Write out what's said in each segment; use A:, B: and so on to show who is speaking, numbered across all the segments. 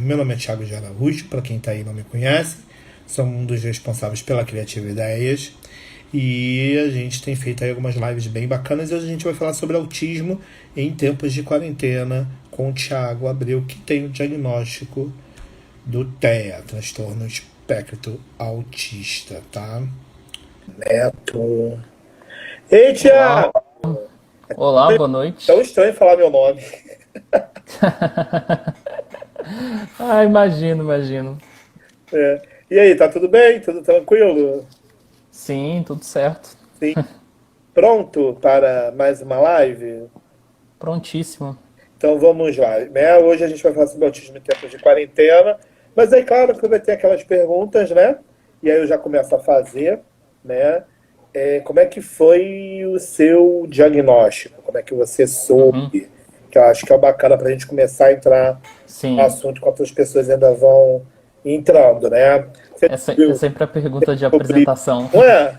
A: Meu nome é Thiago de Araújo, para quem está aí e não me conhece, sou um dos responsáveis pela Criativa Ideias e a gente tem feito aí algumas lives bem bacanas e hoje a gente vai falar sobre autismo em tempos de quarentena com o Thiago Abreu, que tem o diagnóstico do TEA, transtorno espectro autista, tá? Neto. Ei,
B: Olá,
A: Thiago!
B: olá, boa noite.
A: Tão estranho falar meu nome.
B: Imagino.
A: E aí, tá tudo bem? Tudo tranquilo?
B: Sim, tudo certo.
A: Sim. Pronto para mais uma live?
B: Prontíssimo.
A: Então vamos lá, né? Hoje a gente vai falar sobre autismo em tempos de quarentena, mas aí claro que vai ter aquelas perguntas, né? E aí eu já começo a fazer, né? Como é que foi o seu diagnóstico? Como é que você
B: Uhum,
A: soube? Que eu acho que é bacana para a gente começar a entrar no
B: sim.
A: assunto enquanto as pessoas ainda vão entrando, né? Você
B: É
A: descobriu,
B: sempre a pergunta de
A: descobriu,
B: apresentação.
A: não é?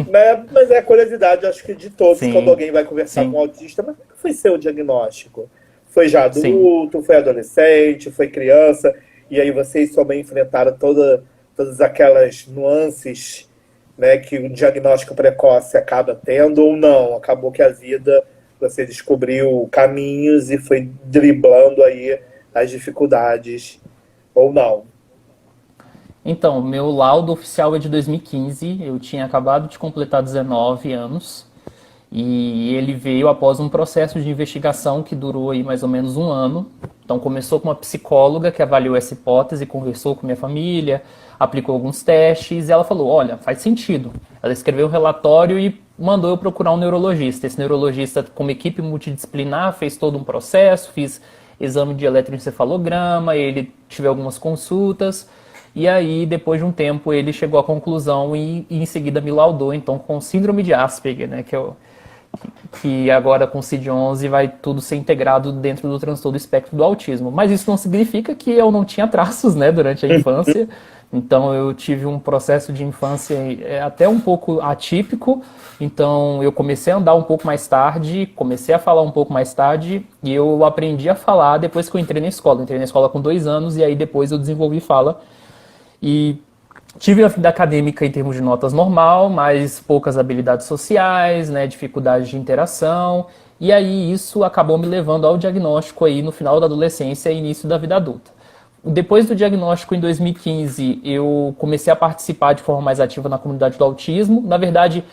A: Né? Mas é a curiosidade, acho que de todos, quando
B: Sim,
A: alguém vai conversar com um
B: sim,
A: autista, mas como foi seu diagnóstico? Foi já
B: sim.
A: adulto, foi adolescente, foi criança, e aí você e sua mãe enfrentaram todas aquelas nuances, né, que o diagnóstico precoce acaba tendo ou não? Acabou que a vida, você descobriu caminhos e foi driblando aí as dificuldades, ou não?
B: Então, meu laudo oficial é de 2015. Eu tinha acabado de completar 19 anos. E ele veio após um processo de investigação que durou aí mais ou menos um ano. Então começou com uma psicóloga que avaliou essa hipótese, conversou com minha família, aplicou alguns testes e ela falou, olha, faz sentido. Ela escreveu um relatório e mandou eu procurar um neurologista. Esse neurologista, como equipe multidisciplinar, fez todo um processo, fiz exame de eletroencefalograma, ele tive algumas consultas. E aí, depois de um tempo, ele chegou à conclusão e em seguida me laudou, então, com síndrome de Asperger, né, que agora com o CID-11 vai tudo ser integrado dentro do transtorno do espectro do autismo. Mas isso não significa que eu não tinha traços, né, durante a infância. Então eu tive um processo de infância até um pouco atípico. Então eu comecei a andar um pouco mais tarde, comecei a falar um pouco mais tarde e eu aprendi a falar depois que eu entrei na escola. Entrei na escola com 2 anos e aí depois eu desenvolvi fala. E tive a vida acadêmica em termos de notas normal, mas poucas habilidades sociais, né, dificuldade de interação, e aí isso acabou me levando ao diagnóstico aí no final da adolescência e início da vida adulta. Depois do diagnóstico em 2015, eu comecei a participar de forma mais ativa na comunidade do autismo. Na verdade,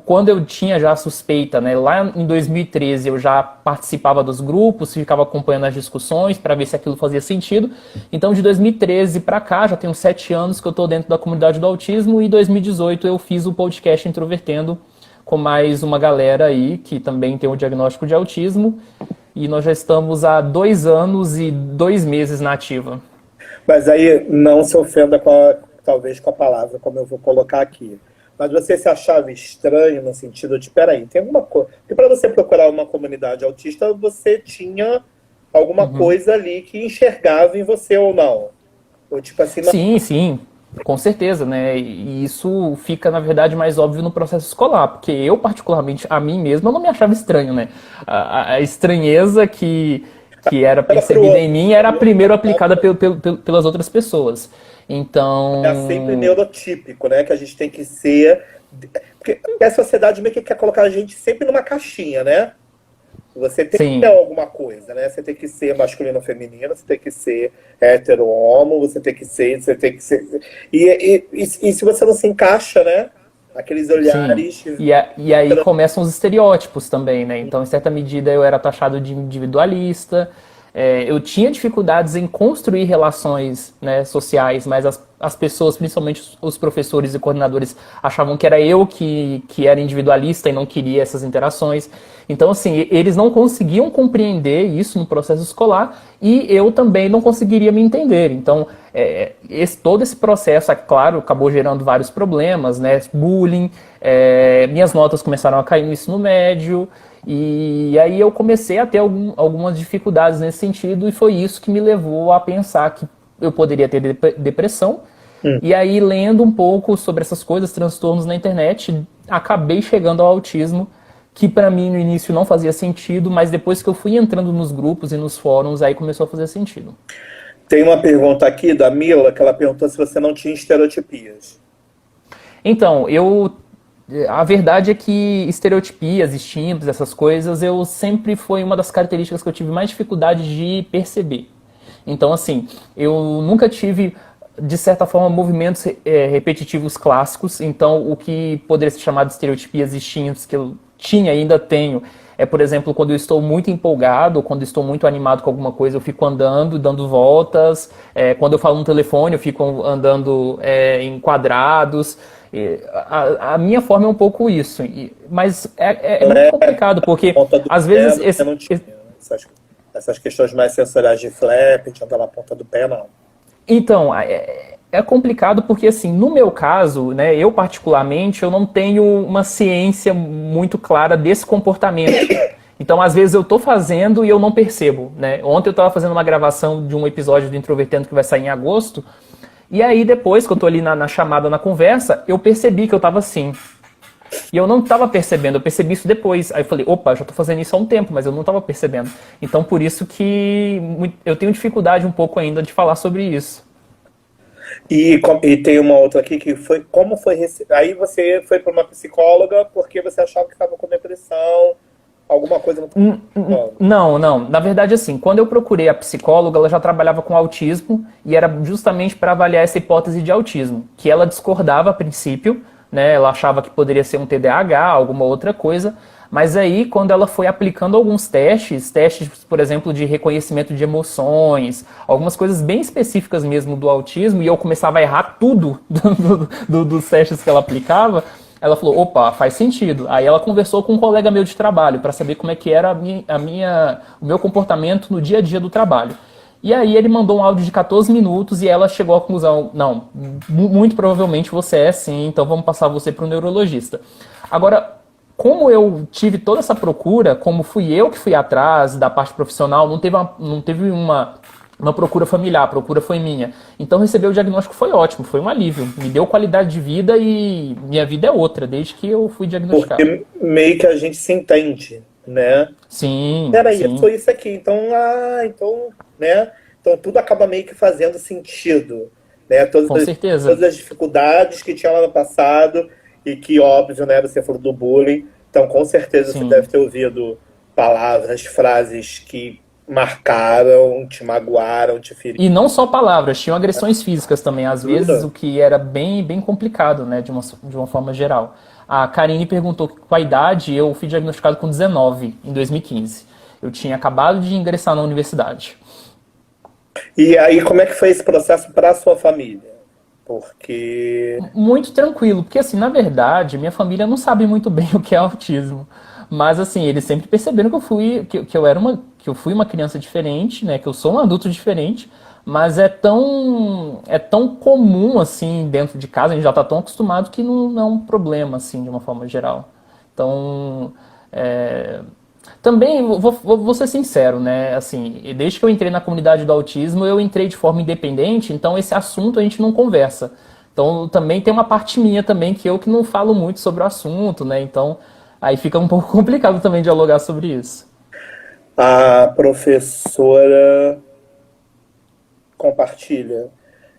B: quando eu tinha já a suspeita, né, lá em 2013 eu já participava dos grupos, ficava acompanhando as discussões para ver se aquilo fazia sentido. Então de 2013 para cá, já tenho 7 anos que eu estou dentro da comunidade do autismo e em 2018 eu fiz o podcast Introvertendo com mais uma galera aí que também tem o diagnóstico de autismo e nós já estamos há 2 anos e 2 meses na ativa.
A: Mas aí não se ofenda talvez com a palavra, como eu vou colocar aqui. Mas você se achava estranho no sentido de, peraí, tem alguma coisa. Porque para você procurar uma comunidade autista, você tinha alguma coisa ali que enxergava em você ou não. Ou tipo assim, não,
B: Sim, sim, com certeza, né? E isso fica, na verdade, mais óbvio no processo escolar, porque eu, particularmente, a mim mesmo, eu não me achava estranho, né? A estranheza que era
A: era pro
B: percebida em
A: outro.
B: mim era primeiro aplicada pelas outras pessoas.
A: É sempre
B: Então,
A: neurotípico, né? Que a gente tem que ser. Porque a sociedade meio que quer colocar a gente sempre numa caixinha, né? Você tem que ter
B: sim,
A: alguma coisa, né? Você tem que ser masculino ou feminino, você tem que ser hétero ou homo, você tem que ser. E se você não se encaixa, né? Aqueles
B: sim.
A: olhares.
B: E aí começam os estereótipos também, né? Então, em certa medida, eu era taxado de individualista. Eu tinha dificuldades em construir relações, né, sociais, mas as pessoas, principalmente os professores e coordenadores, achavam que era eu que era individualista e não queria essas interações. Então, assim, eles não conseguiam compreender isso no processo escolar e eu também não conseguiria me entender. Então, todo esse processo, é claro, acabou gerando vários problemas, né? Bullying, minhas notas começaram a cair no ensino médio, e aí eu comecei a ter algumas dificuldades nesse sentido, e foi isso que me levou a pensar que eu poderia ter depressão.
A: Hum.
B: E aí, lendo um pouco sobre essas coisas, transtornos na internet, acabei chegando ao autismo, que para mim no início não fazia sentido, mas depois que eu fui entrando nos grupos e nos fóruns, aí começou a fazer sentido.
A: Tem uma pergunta aqui da Mila, que ela perguntou se você não tinha estereotipias.
B: Então, a verdade é que estereotipias, estímulos, essas coisas, eu sempre foi uma das características que eu tive mais dificuldade de perceber. Então, assim, eu nunca tive, de certa forma, movimentos repetitivos clássicos. Então, o que poderia ser chamado de estereotipias e instintos que eu tinha e ainda tenho é, por exemplo, quando eu estou muito empolgado, quando eu estou muito animado com alguma coisa, eu fico andando, dando voltas. Quando eu falo no telefone, eu fico andando em quadrados. A minha forma é um pouco isso. Mas é muito complicado, porque
A: Ponta do
B: às
A: pé,
B: vezes
A: você não tinha essas questões mais sensoriais de flap, de andar na ponta do pé, não.
B: Então, é complicado porque, assim, no meu caso, né, eu particularmente, eu não tenho uma ciência muito clara desse comportamento. Então, às vezes eu tô fazendo e eu não percebo, né? Ontem eu estava fazendo uma gravação de um episódio do Introvertendo que vai sair em agosto, e aí depois que eu tô ali na chamada, na conversa, eu percebi que eu tava assim. E eu não estava percebendo, eu percebi isso depois. Aí eu falei, opa, já estou fazendo isso há um tempo, mas eu não estava percebendo. Então, por isso que eu tenho dificuldade um pouco ainda de falar sobre isso.
A: E tem uma outra aqui que foi como foi aí você foi para uma psicóloga porque você achava que estava com depressão, alguma coisa no
B: Não. Na verdade, assim, quando eu procurei a psicóloga, ela já trabalhava com autismo e era justamente para avaliar essa hipótese de autismo, que ela discordava a princípio, né? Ela achava que poderia ser um TDAH, alguma outra coisa, mas aí quando ela foi aplicando alguns testes, por exemplo, de reconhecimento de emoções, algumas coisas bem específicas mesmo do autismo, e eu começava a errar tudo dos testes que ela aplicava, ela falou, opa, faz sentido. Aí ela conversou com um colega meu de trabalho para saber como é que era o meu comportamento no dia a dia do trabalho. E aí ele mandou um áudio de 14 minutos e ela chegou à conclusão, não, muito provavelmente você é sim, então vamos passar você para o neurologista. Agora, como eu tive toda essa procura, como fui eu que fui atrás da parte profissional, não teve uma procura familiar, a procura foi minha. Então receber o diagnóstico foi ótimo, foi um alívio, me deu qualidade de vida e minha vida é outra, desde que eu fui diagnosticado.
A: Porque meio que a gente se entende, né?
B: Sim,
A: Peraí, eu
B: sim,
A: sou isso aqui, então, né? Então tudo acaba meio que fazendo sentido, né?
B: com certeza.
A: Todas as dificuldades que tinha lá no passado e que, óbvio, né? Você falou do bullying, então com certeza você
B: Sim.
A: deve ter ouvido palavras, frases que marcaram, te magoaram, te feriram.
B: E não só palavras, tinham agressões físicas também, às vezes, o que era bem complicado, né, de uma forma geral. A Karine perguntou com a idade, eu fui diagnosticado com 19, em 2015. Eu tinha acabado de ingressar na universidade.
A: E aí, como é que foi esse processo para a sua família? Porque
B: Muito tranquilo, porque assim, na verdade, minha família não sabe muito bem o que é autismo. Mas assim, eles sempre perceberam que eu fui uma criança diferente, né? Que eu sou um adulto diferente, mas é tão comum assim dentro de casa, a gente já está tão acostumado que não é um problema assim de uma forma geral. Então, é, também vou ser sincero, né? Assim, desde que eu entrei na comunidade do autismo, eu entrei de forma independente, então esse assunto a gente não conversa. Então também tem uma parte minha também que não falo muito sobre o assunto, né? Então aí fica um pouco complicado também dialogar sobre isso.
A: a professora compartilha.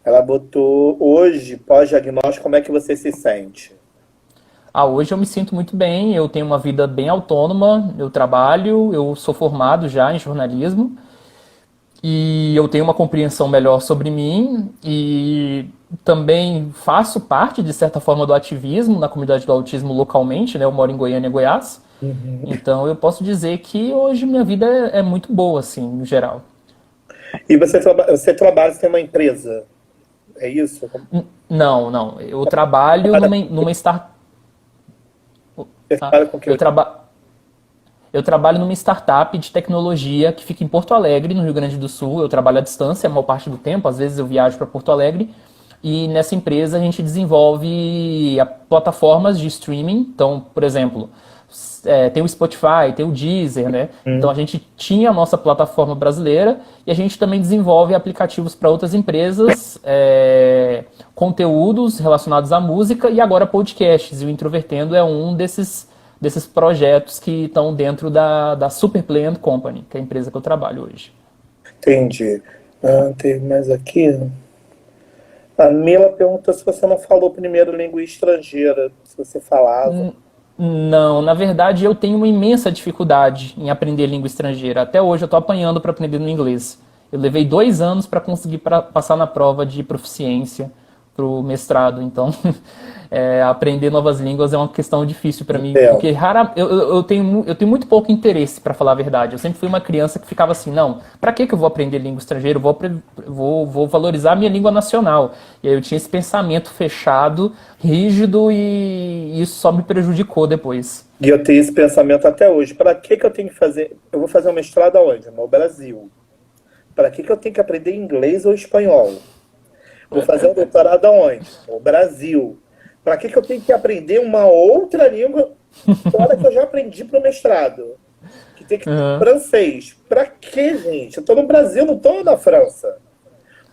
A: Ela botou hoje, pós-diagnóstico, como é que você se sente?
B: Hoje eu me sinto muito bem, eu tenho uma vida bem autônoma, eu trabalho, eu sou formado já em jornalismo e eu tenho uma compreensão melhor sobre mim e também faço parte, de certa forma, do ativismo na comunidade do autismo localmente, né? Eu moro em Goiânia, Goiás, então eu posso dizer que hoje minha vida é muito boa, assim, no geral.
A: E você tem uma empresa, é isso?
B: Não, eu trabalho numa startup.
A: Você trabalha com o que?
B: Eu trabalho numa startup de tecnologia que fica em Porto Alegre, no Rio Grande do Sul. Eu trabalho à distância a maior parte do tempo, às vezes eu viajo para Porto Alegre. E nessa empresa a gente desenvolve plataformas de streaming. Então, por exemplo, tem o Spotify, tem o Deezer, né? Então a gente tinha a nossa plataforma brasileira e a gente também desenvolve aplicativos para outras empresas, conteúdos relacionados à música e agora podcasts. E o Introvertendo é um desses desses projetos que estão dentro da Super Play and Company, que é a empresa que eu trabalho hoje.
A: Entendi. Tem mais aqui. A Mila perguntou se você não falou primeiro língua estrangeira, se você falava.
B: Não, na verdade eu tenho uma imensa dificuldade em aprender língua estrangeira. Até hoje eu estou apanhando para aprender no inglês. Eu levei 2 anos para conseguir passar na prova de proficiência para o mestrado. Então, aprender novas línguas é uma questão difícil para mim,
A: Entendo.
B: porque eu tenho muito pouco interesse, para falar a verdade. Eu sempre fui uma criança que ficava assim, não, para que eu vou aprender língua estrangeira? Eu vou valorizar a minha língua nacional. E aí eu tinha esse pensamento fechado, rígido, e isso só me prejudicou depois.
A: E eu tenho esse pensamento até hoje. Para que eu tenho que fazer? Eu vou fazer um mestrado aonde? No Brasil. Para que eu tenho que aprender inglês ou espanhol? Vou fazer um doutorado aonde? No Brasil. Para que eu tenho que aprender uma outra língua fora que eu já aprendi para o mestrado? Que tem que ter
B: Uhum.
A: francês. Para que, gente? Eu estou no Brasil, não estou na França.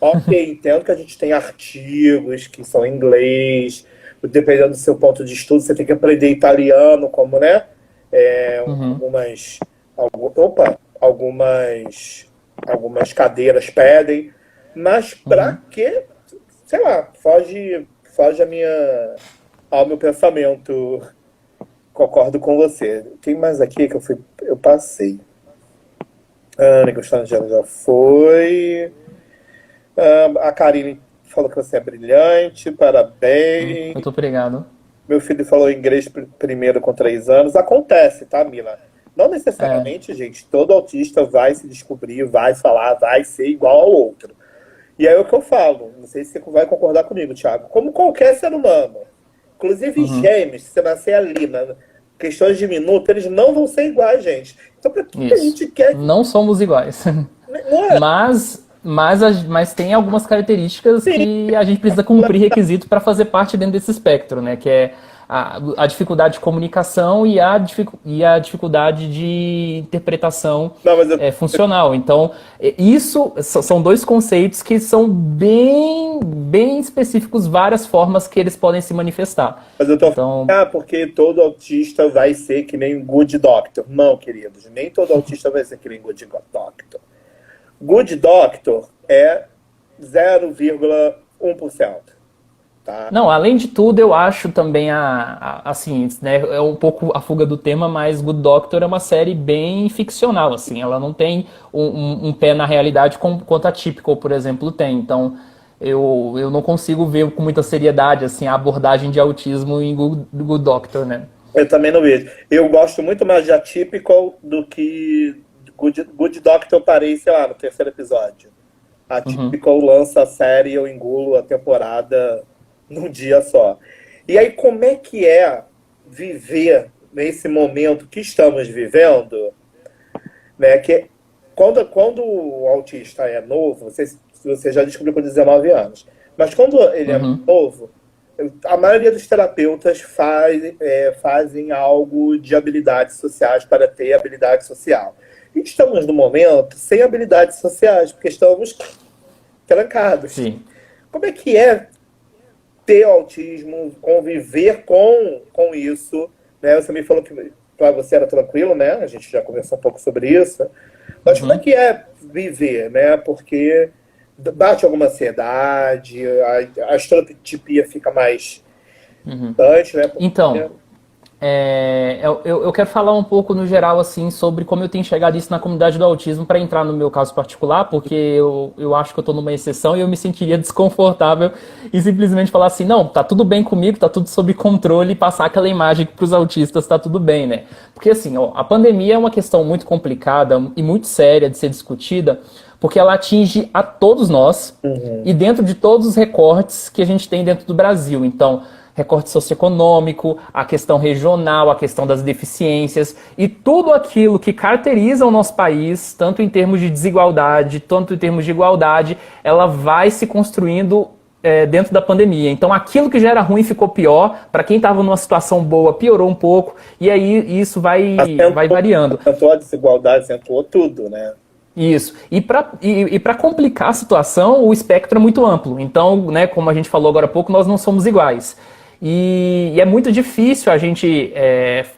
A: Ok, entendo que a gente tem artigos que são em inglês. Dependendo do seu ponto de estudo, você tem que aprender italiano, como, né?
B: Uhum.
A: Algumas cadeiras pedem. Mas para
B: Uhum.
A: que, sei lá, foge ao meu pensamento. Concordo com você. Tem mais aqui que eu passei. Ana Gostando já foi. A Karine falou que você é brilhante, parabéns.
B: Muito obrigado.
A: Meu filho falou inglês primeiro com 3 anos. Acontece, tá, Mila? Não
B: É,
A: necessariamente, gente, todo autista vai se descobrir, vai falar, vai ser igual ao outro. E aí é o que eu falo, não sei se você vai concordar comigo, Thiago, como qualquer ser humano, inclusive
B: uhum.
A: gêmeos, se você nascer ali, na questões de minuto, eles não vão ser iguais, gente. Então, pra que a
B: Isso.
A: gente quer?
B: Não somos iguais.
A: Não é
B: Mas tem algumas características
A: assim,
B: que a gente precisa cumprir requisito para fazer parte dentro desse espectro, né? Que é a dificuldade de comunicação e a dificuldade de interpretação
A: não,
B: funcional. Então, isso são dois conceitos que são bem específicos, várias formas que eles podem se manifestar.
A: mas eu tô falando,
B: Então,
A: porque todo autista vai ser que nem Good Doctor. Não, queridos, nem todo autista vai ser que nem Good Doctor. Good Doctor é 0,1%, tá?
B: não, além de tudo, eu acho também assim, né, é um pouco a fuga do tema, mas Good Doctor é uma série bem ficcional, assim, ela não tem um pé na realidade quanto a Typical, por exemplo, tem. Então, eu não consigo ver com muita seriedade, assim, a abordagem de autismo em Good Doctor, né?
A: Eu também não vejo. Eu gosto muito mais de Atypical do que Good Doctor. Eu parei, sei lá, no terceiro episódio.
B: Uhum.
A: Atypical lança a série e eu engulo a temporada num dia só. E aí, como é que é viver nesse momento que estamos vivendo, né? Que quando o autista é novo, você já descobriu com 19 anos, mas quando ele é
B: Uhum.
A: novo, a maioria dos terapeutas fazem algo de habilidades sociais para ter habilidade social. E estamos no momento sem habilidades sociais, porque estamos trancados.
B: Sim.
A: Como é que é ter autismo, conviver com isso? Né? Você me falou que para você era tranquilo, né? A gente já conversou um pouco sobre isso. Mas como é
B: Uhum.
A: que é viver, né? Porque bate alguma ansiedade, a estereotipia fica mais distante, né?
B: Então, eu quero falar um pouco no geral assim sobre como eu tenho enxergado isso na comunidade do autismo para entrar no meu caso particular, porque eu acho que eu estou numa exceção e eu me sentiria desconfortável e simplesmente falar assim, não, tá tudo bem comigo, tá tudo sob controle e passar aquela imagem que para os autistas tá tudo bem, né? Porque assim, ó, a pandemia é uma questão muito complicada e muito séria de ser discutida, porque ela atinge a todos nós e dentro de todos os recortes que a gente tem dentro do Brasil. Então, recorte socioeconômico, a questão regional, a questão das deficiências e tudo aquilo que caracteriza o nosso país, tanto em termos de desigualdade, tanto em termos de igualdade, ela vai se construindo dentro da pandemia. Então, aquilo que já era ruim ficou pior, para quem estava numa situação boa piorou um pouco, e aí isso vai variando.
A: Acentuou a desigualdade, acentuou tudo, né?
B: Isso. E para complicar a situação, o espectro é muito amplo. Então, né, como a gente falou agora há pouco, nós não somos iguais. E é muito difícil a gente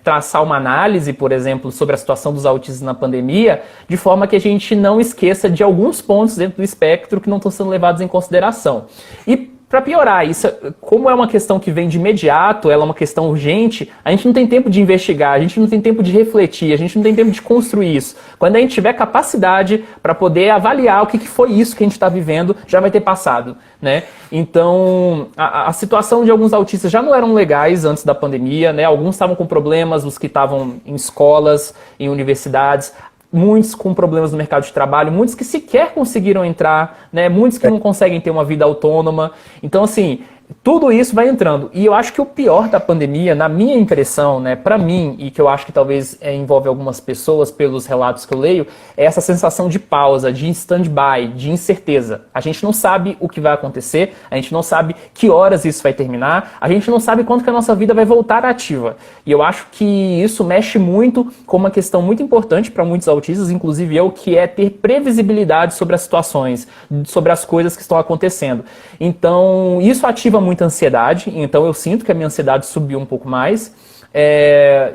B: traçar uma análise, por exemplo, sobre a situação dos autistas na pandemia, de forma que a gente não esqueça de alguns pontos dentro do espectro que não estão sendo levados em consideração. E para piorar, isso, como é uma questão que vem de imediato, ela é uma questão urgente, a gente não tem tempo de investigar, a gente não tem tempo de refletir, a gente não tem tempo de construir isso. Quando a gente tiver capacidade para poder avaliar o que foi isso que a gente está vivendo, já vai ter passado, né? Então, a situação de alguns autistas já não eram legais antes da pandemia, né? Alguns estavam com problemas, os que estavam em escolas, em universidades, muitos com problemas no mercado de trabalho, muitos que sequer conseguiram entrar, né? Muitos que não conseguem ter uma vida autônoma. Então, assim, tudo isso vai entrando. E eu acho que o pior da pandemia, na minha impressão, né, para mim, e que eu acho que talvez envolve algumas pessoas pelos relatos que eu leio, é essa sensação de pausa, de stand-by, de incerteza. A gente não sabe o que vai acontecer, a gente não sabe que horas isso vai terminar, a gente não sabe quando que a nossa vida vai voltar ativa. E eu acho que isso mexe muito com uma questão muito importante para muitos autistas, inclusive eu, que é ter previsibilidade sobre as situações, sobre as coisas que estão acontecendo. Então, isso ativa muita ansiedade, então eu sinto que a minha ansiedade subiu um pouco mais.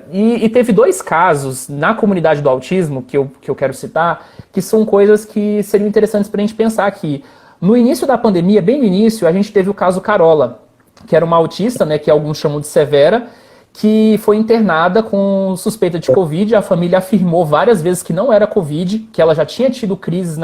B: E teve 2 casos na comunidade do autismo que eu quero citar, que são coisas que seriam interessantes para a gente pensar aqui. No início da pandemia, bem no início, a gente teve o caso Carola, que era uma autista, né, que alguns chamam de severa, que foi internada com suspeita de Covid. A família afirmou várias vezes que não era Covid, que ela já tinha tido crises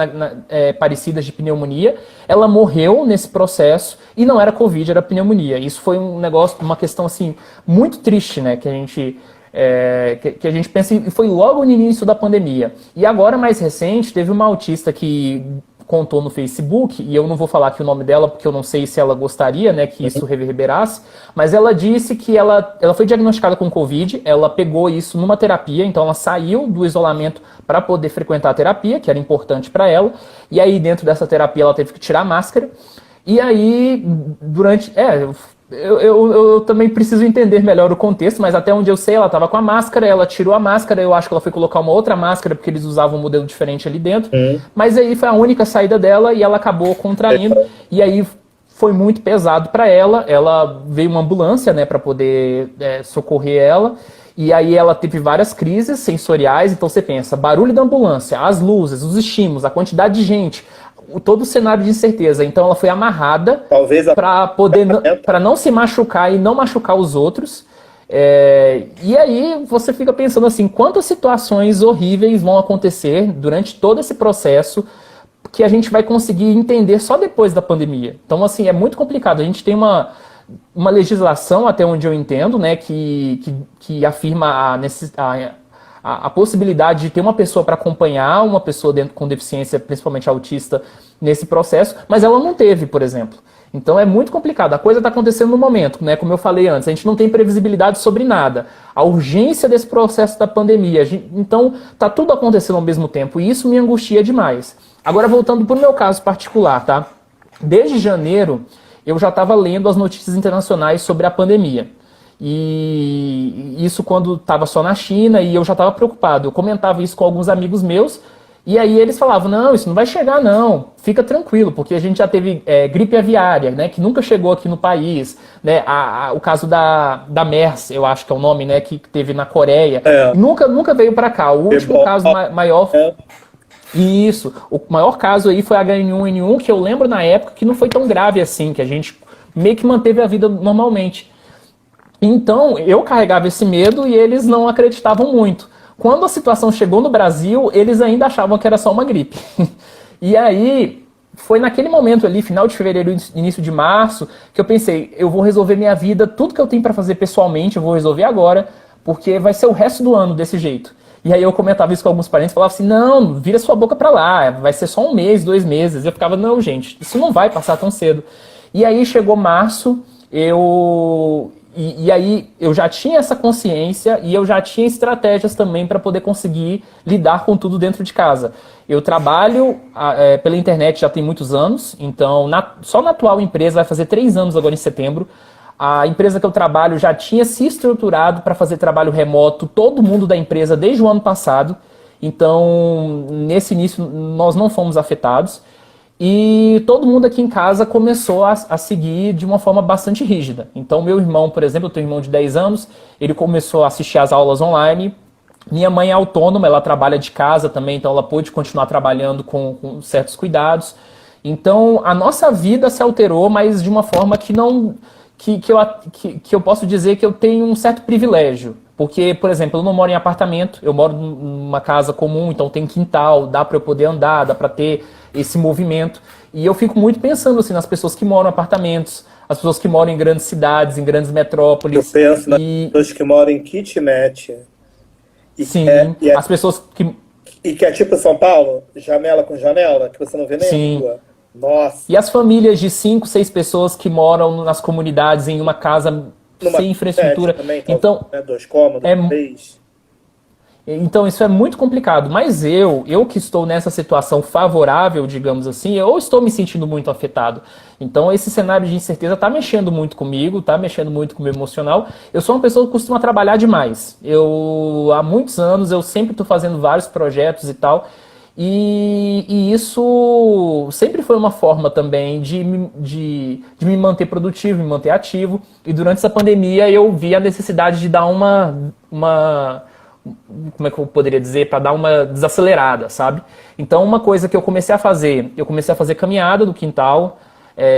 B: parecidas de pneumonia. Ela morreu nesse processo e não era Covid, era pneumonia. Isso foi um negócio, uma questão assim, muito triste, né, que a gente pensa, e foi logo no início da pandemia. E agora, mais recente, teve uma autista que contou no Facebook, e eu não vou falar aqui o nome dela, porque eu não sei se ela gostaria, né, que isso reverberasse, mas ela disse que ela foi diagnosticada com Covid, ela pegou isso numa terapia, então ela saiu do isolamento para poder frequentar a terapia, que era importante para ela, e aí dentro dessa terapia ela teve que tirar a máscara, e aí durante... Eu também preciso entender melhor o contexto, mas até onde eu sei, ela estava com a máscara, ela tirou a máscara, eu acho que ela foi colocar uma outra máscara, porque eles usavam um modelo diferente ali dentro, mas aí foi a única saída dela e ela acabou contraindo, e aí foi muito pesado para ela. Ela veio uma ambulância, né, para poder socorrer ela, e aí ela teve várias crises sensoriais. Então você pensa, barulho da ambulância, as luzes, os estímulos, a quantidade de gente, todo o cenário de incerteza. Então ela foi amarrada para não se machucar e não machucar os outros. E aí você fica pensando assim, quantas situações horríveis vão acontecer durante todo esse processo que a gente vai conseguir entender só depois da pandemia. Então, assim, é muito complicado. A gente tem uma legislação, até onde eu entendo, né, que afirma a possibilidade de ter uma pessoa para acompanhar uma pessoa com deficiência, principalmente autista, nesse processo, mas ela não teve, por exemplo. Então é muito complicado. A coisa está acontecendo no momento, né? Como eu falei antes, a gente não tem previsibilidade sobre nada. A urgência desse processo da pandemia. Então está tudo acontecendo ao mesmo tempo e isso me angustia demais. Agora, voltando para o meu caso particular, tá? Desde janeiro, eu já estava lendo as notícias internacionais sobre a pandemia. E isso quando estava só na China, e eu já estava preocupado. Eu comentava isso com alguns amigos meus, e aí eles falavam, não, isso não vai chegar não, fica tranquilo, porque a gente já teve gripe aviária, né, que nunca chegou aqui no país, né, o caso da MERS, eu acho que é o nome, né, que teve na Coreia, nunca veio para cá. O último caso maior... Isso, o maior caso aí foi H1N1, que eu lembro na época que não foi tão grave assim, que a gente meio que manteve a vida normalmente. Então, eu carregava esse medo e eles não acreditavam muito. Quando a situação chegou no Brasil, eles ainda achavam que era só uma gripe. E aí, foi naquele momento ali, final de fevereiro, início de março, que eu pensei, eu vou resolver minha vida, tudo que eu tenho para fazer pessoalmente, eu vou resolver agora, porque vai ser o resto do ano desse jeito. E aí eu comentava isso com alguns parentes, falava assim, não, vira sua boca pra lá, vai ser só 1 mês, 2 meses. Eu ficava, não, gente, isso não vai passar tão cedo. E aí chegou março, E aí eu já tinha essa consciência e eu já tinha estratégias também para poder conseguir lidar com tudo dentro de casa. Eu trabalho pela internet já tem muitos anos, então só na atual empresa vai fazer 3 anos agora em setembro. A empresa que eu trabalho já tinha se estruturado para fazer trabalho remoto, todo mundo da empresa desde o ano passado. Então, nesse início, nós não fomos afetados. E todo mundo aqui em casa começou a seguir de uma forma bastante rígida. Então, meu irmão, por exemplo, eu tenho um irmão de 10 anos, ele começou a assistir às aulas online. Minha mãe é autônoma, ela trabalha de casa também, então ela pôde continuar trabalhando com certos cuidados. Então, a nossa vida se alterou, mas de uma forma que não que eu posso dizer que eu tenho um certo privilégio. Porque, por exemplo, eu não moro em apartamento, eu moro numa casa comum, então tem quintal, dá para eu poder andar, dá para ter esse movimento. E eu fico muito pensando assim nas pessoas que moram em apartamentos, as pessoas que moram em grandes cidades, em grandes
A: Eu
B: metrópoles.
A: penso nas
B: E
A: pessoas que moram em kitnet e que
B: sim, as pessoas que
A: e que é tipo São Paulo, janela com janela, que você não vê nem a
B: sim.
A: rua. Nossa,
B: E as famílias de 5, 6 pessoas que moram nas comunidades em uma casa
A: numa
B: sem
A: kitnet
B: infraestrutura.
A: também, talvez,
B: Então,
A: né? 2 cômodos,
B: é
A: 3.
B: Então isso é muito complicado, mas eu que estou nessa situação favorável, digamos assim, eu estou me sentindo muito afetado. Então esse cenário de incerteza está mexendo muito comigo, está mexendo muito com o meu emocional. Eu sou uma pessoa que costuma trabalhar demais. Eu há muitos anos eu sempre estou fazendo vários projetos e tal. E isso sempre foi uma forma também de me manter produtivo, me manter ativo. E durante essa pandemia eu vi a necessidade de dar uma como é que eu poderia dizer, para dar uma desacelerada, sabe? Então, uma coisa que eu comecei a fazer caminhada do quintal,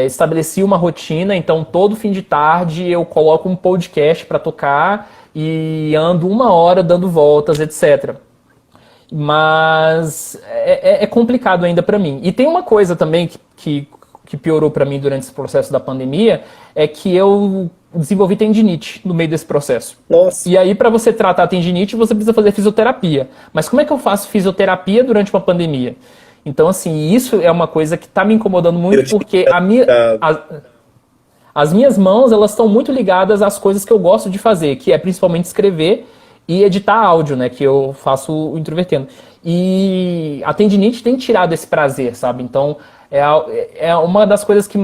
B: estabeleci uma rotina, então todo fim de tarde eu coloco um podcast para tocar e ando 1 hora dando voltas, etc. Mas é complicado ainda para mim. E tem uma coisa também que piorou para mim durante esse processo da pandemia, é que eu desenvolvi tendinite no meio desse processo.
A: Nossa,
B: E aí, para você tratar a tendinite, você precisa fazer fisioterapia. Mas como é que eu faço fisioterapia durante uma pandemia? Então, assim, isso é uma coisa que está me incomodando
A: eu
B: muito,
A: tinha
B: porque
A: pensado.
B: as minhas mãos, elas estão muito ligadas às coisas que eu gosto de fazer, que é principalmente escrever e editar áudio, né, que eu faço o introvertendo. E a tendinite tem tirado esse prazer, sabe? Então, é uma das coisas que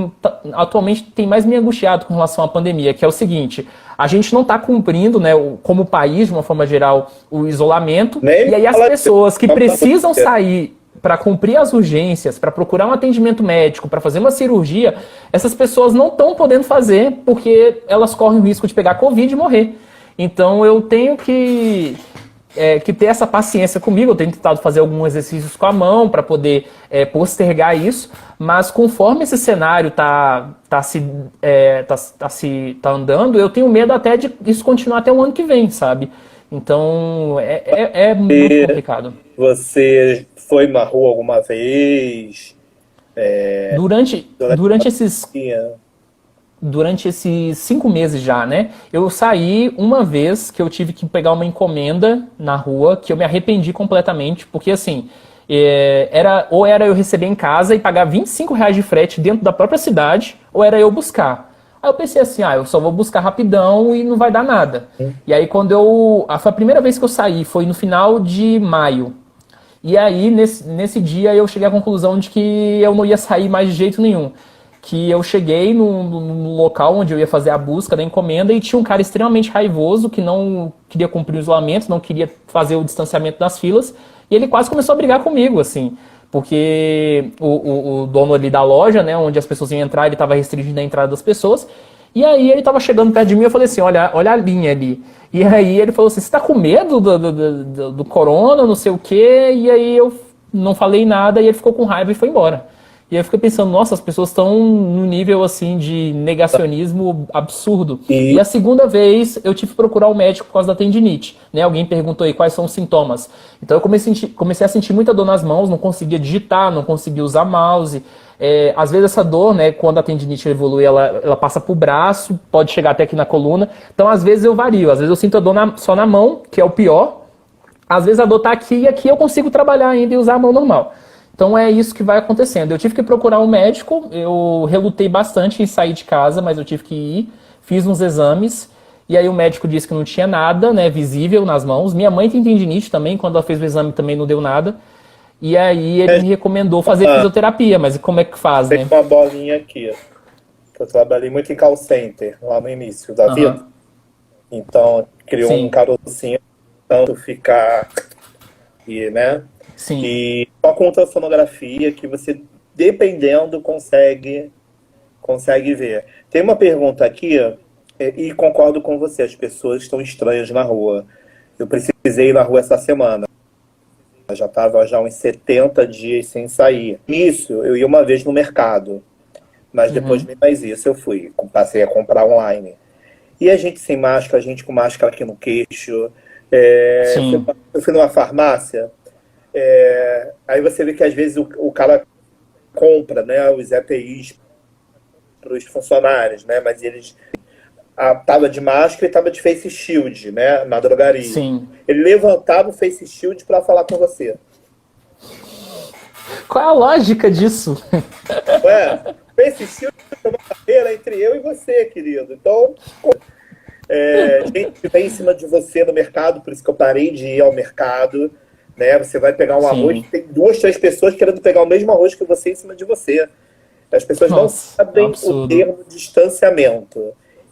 B: atualmente tem mais me angustiado com relação à pandemia, que é o seguinte: a gente não está cumprindo, né, como país, de uma forma geral, o isolamento,
A: Nem
B: e aí as
A: fala de
B: pessoas que precisam
A: você.
B: sair para cumprir as urgências, para procurar um atendimento médico, para fazer uma cirurgia, essas pessoas não estão podendo fazer porque elas correm o risco de pegar Covid e morrer. Então eu tenho que ter essa paciência comigo. Eu tenho tentado fazer alguns exercícios com a mão para poder postergar isso, mas conforme esse cenário tá andando, eu tenho medo até de isso continuar até o ano que vem, sabe? Então é muito
A: E
B: complicado.
A: você foi na rua alguma vez?
B: Durante,
A: Durante a
B: durante esses
A: pandemia?
B: durante esses 5 meses já, né? Eu saí uma vez que eu tive que pegar uma encomenda na rua, que eu me arrependi completamente, porque assim, ou era eu receber em casa e pagar R$ 25 de frete dentro da própria cidade, ou era eu buscar. Aí eu pensei assim, eu só vou buscar rapidão e não vai dar nada. E aí foi a primeira vez que eu saí, foi no final de maio. E aí, nesse dia, eu cheguei à conclusão de que eu não ia sair mais de jeito nenhum. Que eu cheguei no local onde eu ia fazer a busca da encomenda e tinha um cara extremamente raivoso que não queria cumprir o isolamento, não queria fazer o distanciamento das filas, e ele quase começou a brigar comigo, assim, porque o dono ali da loja, né, onde as pessoas iam entrar, ele estava restringindo a entrada das pessoas, e aí ele estava chegando perto de mim, eu falei assim, olha a linha ali. E aí ele falou assim, você tá com medo do corona, não sei o quê, e aí eu não falei nada, e ele ficou com raiva e foi embora. E aí eu fiquei pensando, nossa, as pessoas estão num nível assim de negacionismo absurdo. E
A: E
B: a segunda vez eu tive que procurar o médico por causa da tendinite, né? Alguém perguntou aí quais são os sintomas. Então eu comecei a sentir muita dor nas mãos, não conseguia digitar, não conseguia usar mouse. Às vezes essa dor, né, quando a tendinite evolui, ela passa pro braço, pode chegar até aqui na coluna. Então às vezes eu vario, às vezes eu sinto a dor só na mão, que é o pior. Às vezes a dor tá aqui e aqui eu consigo trabalhar ainda e usar a mão normal. Então é isso que vai acontecendo. Eu tive que procurar um médico, eu relutei bastante em sair de casa, mas eu tive que ir, fiz uns exames, e aí o médico disse que não tinha nada, né, visível nas mãos. Minha mãe tem tendinite também, quando ela fez o exame também não deu nada. E aí ele me recomendou fazer fisioterapia, mas como é que faz,
A: tem
B: né?
A: uma bolinha aqui. Eu trabalhei muito em call center, lá no início da vida.
B: Aham.
A: Então, criou um
B: Sim,
A: carocinho, tanto ficar, e, né?
B: sim.
A: E só com ultrassonografia que você dependendo, consegue ver. Tem uma pergunta aqui, e concordo com você, as pessoas estão estranhas na rua. Eu precisei ir na rua essa semana. Eu já estava já uns 70 dias sem sair. Nisso, eu ia uma vez no mercado, mas depois
B: Uhum.
A: nem mais isso eu fui. Passei a comprar online. E a gente sem máscara, a gente com máscara aqui no queixo.
B: Sim,
A: Eu fui numa farmácia, aí você vê que às vezes o cara compra, né, os EPIs para os funcionários, né, mas eles tava de máscara e tava de face shield, né, na drogaria.
B: sim.
A: Ele levantava o face shield para falar com você.
B: Qual é a lógica disso?
A: Ué, face shield é uma barreira entre eu e você, querido. Então, gente vem em cima de você no mercado, por isso que eu parei de ir ao mercado, né? Você vai pegar um arroz,
B: Sim.
A: tem duas, três pessoas querendo pegar o mesmo arroz que você em cima de você. As pessoas não
B: Nossa, é um
A: sabem o
B: absurdo.
A: termo distanciamento.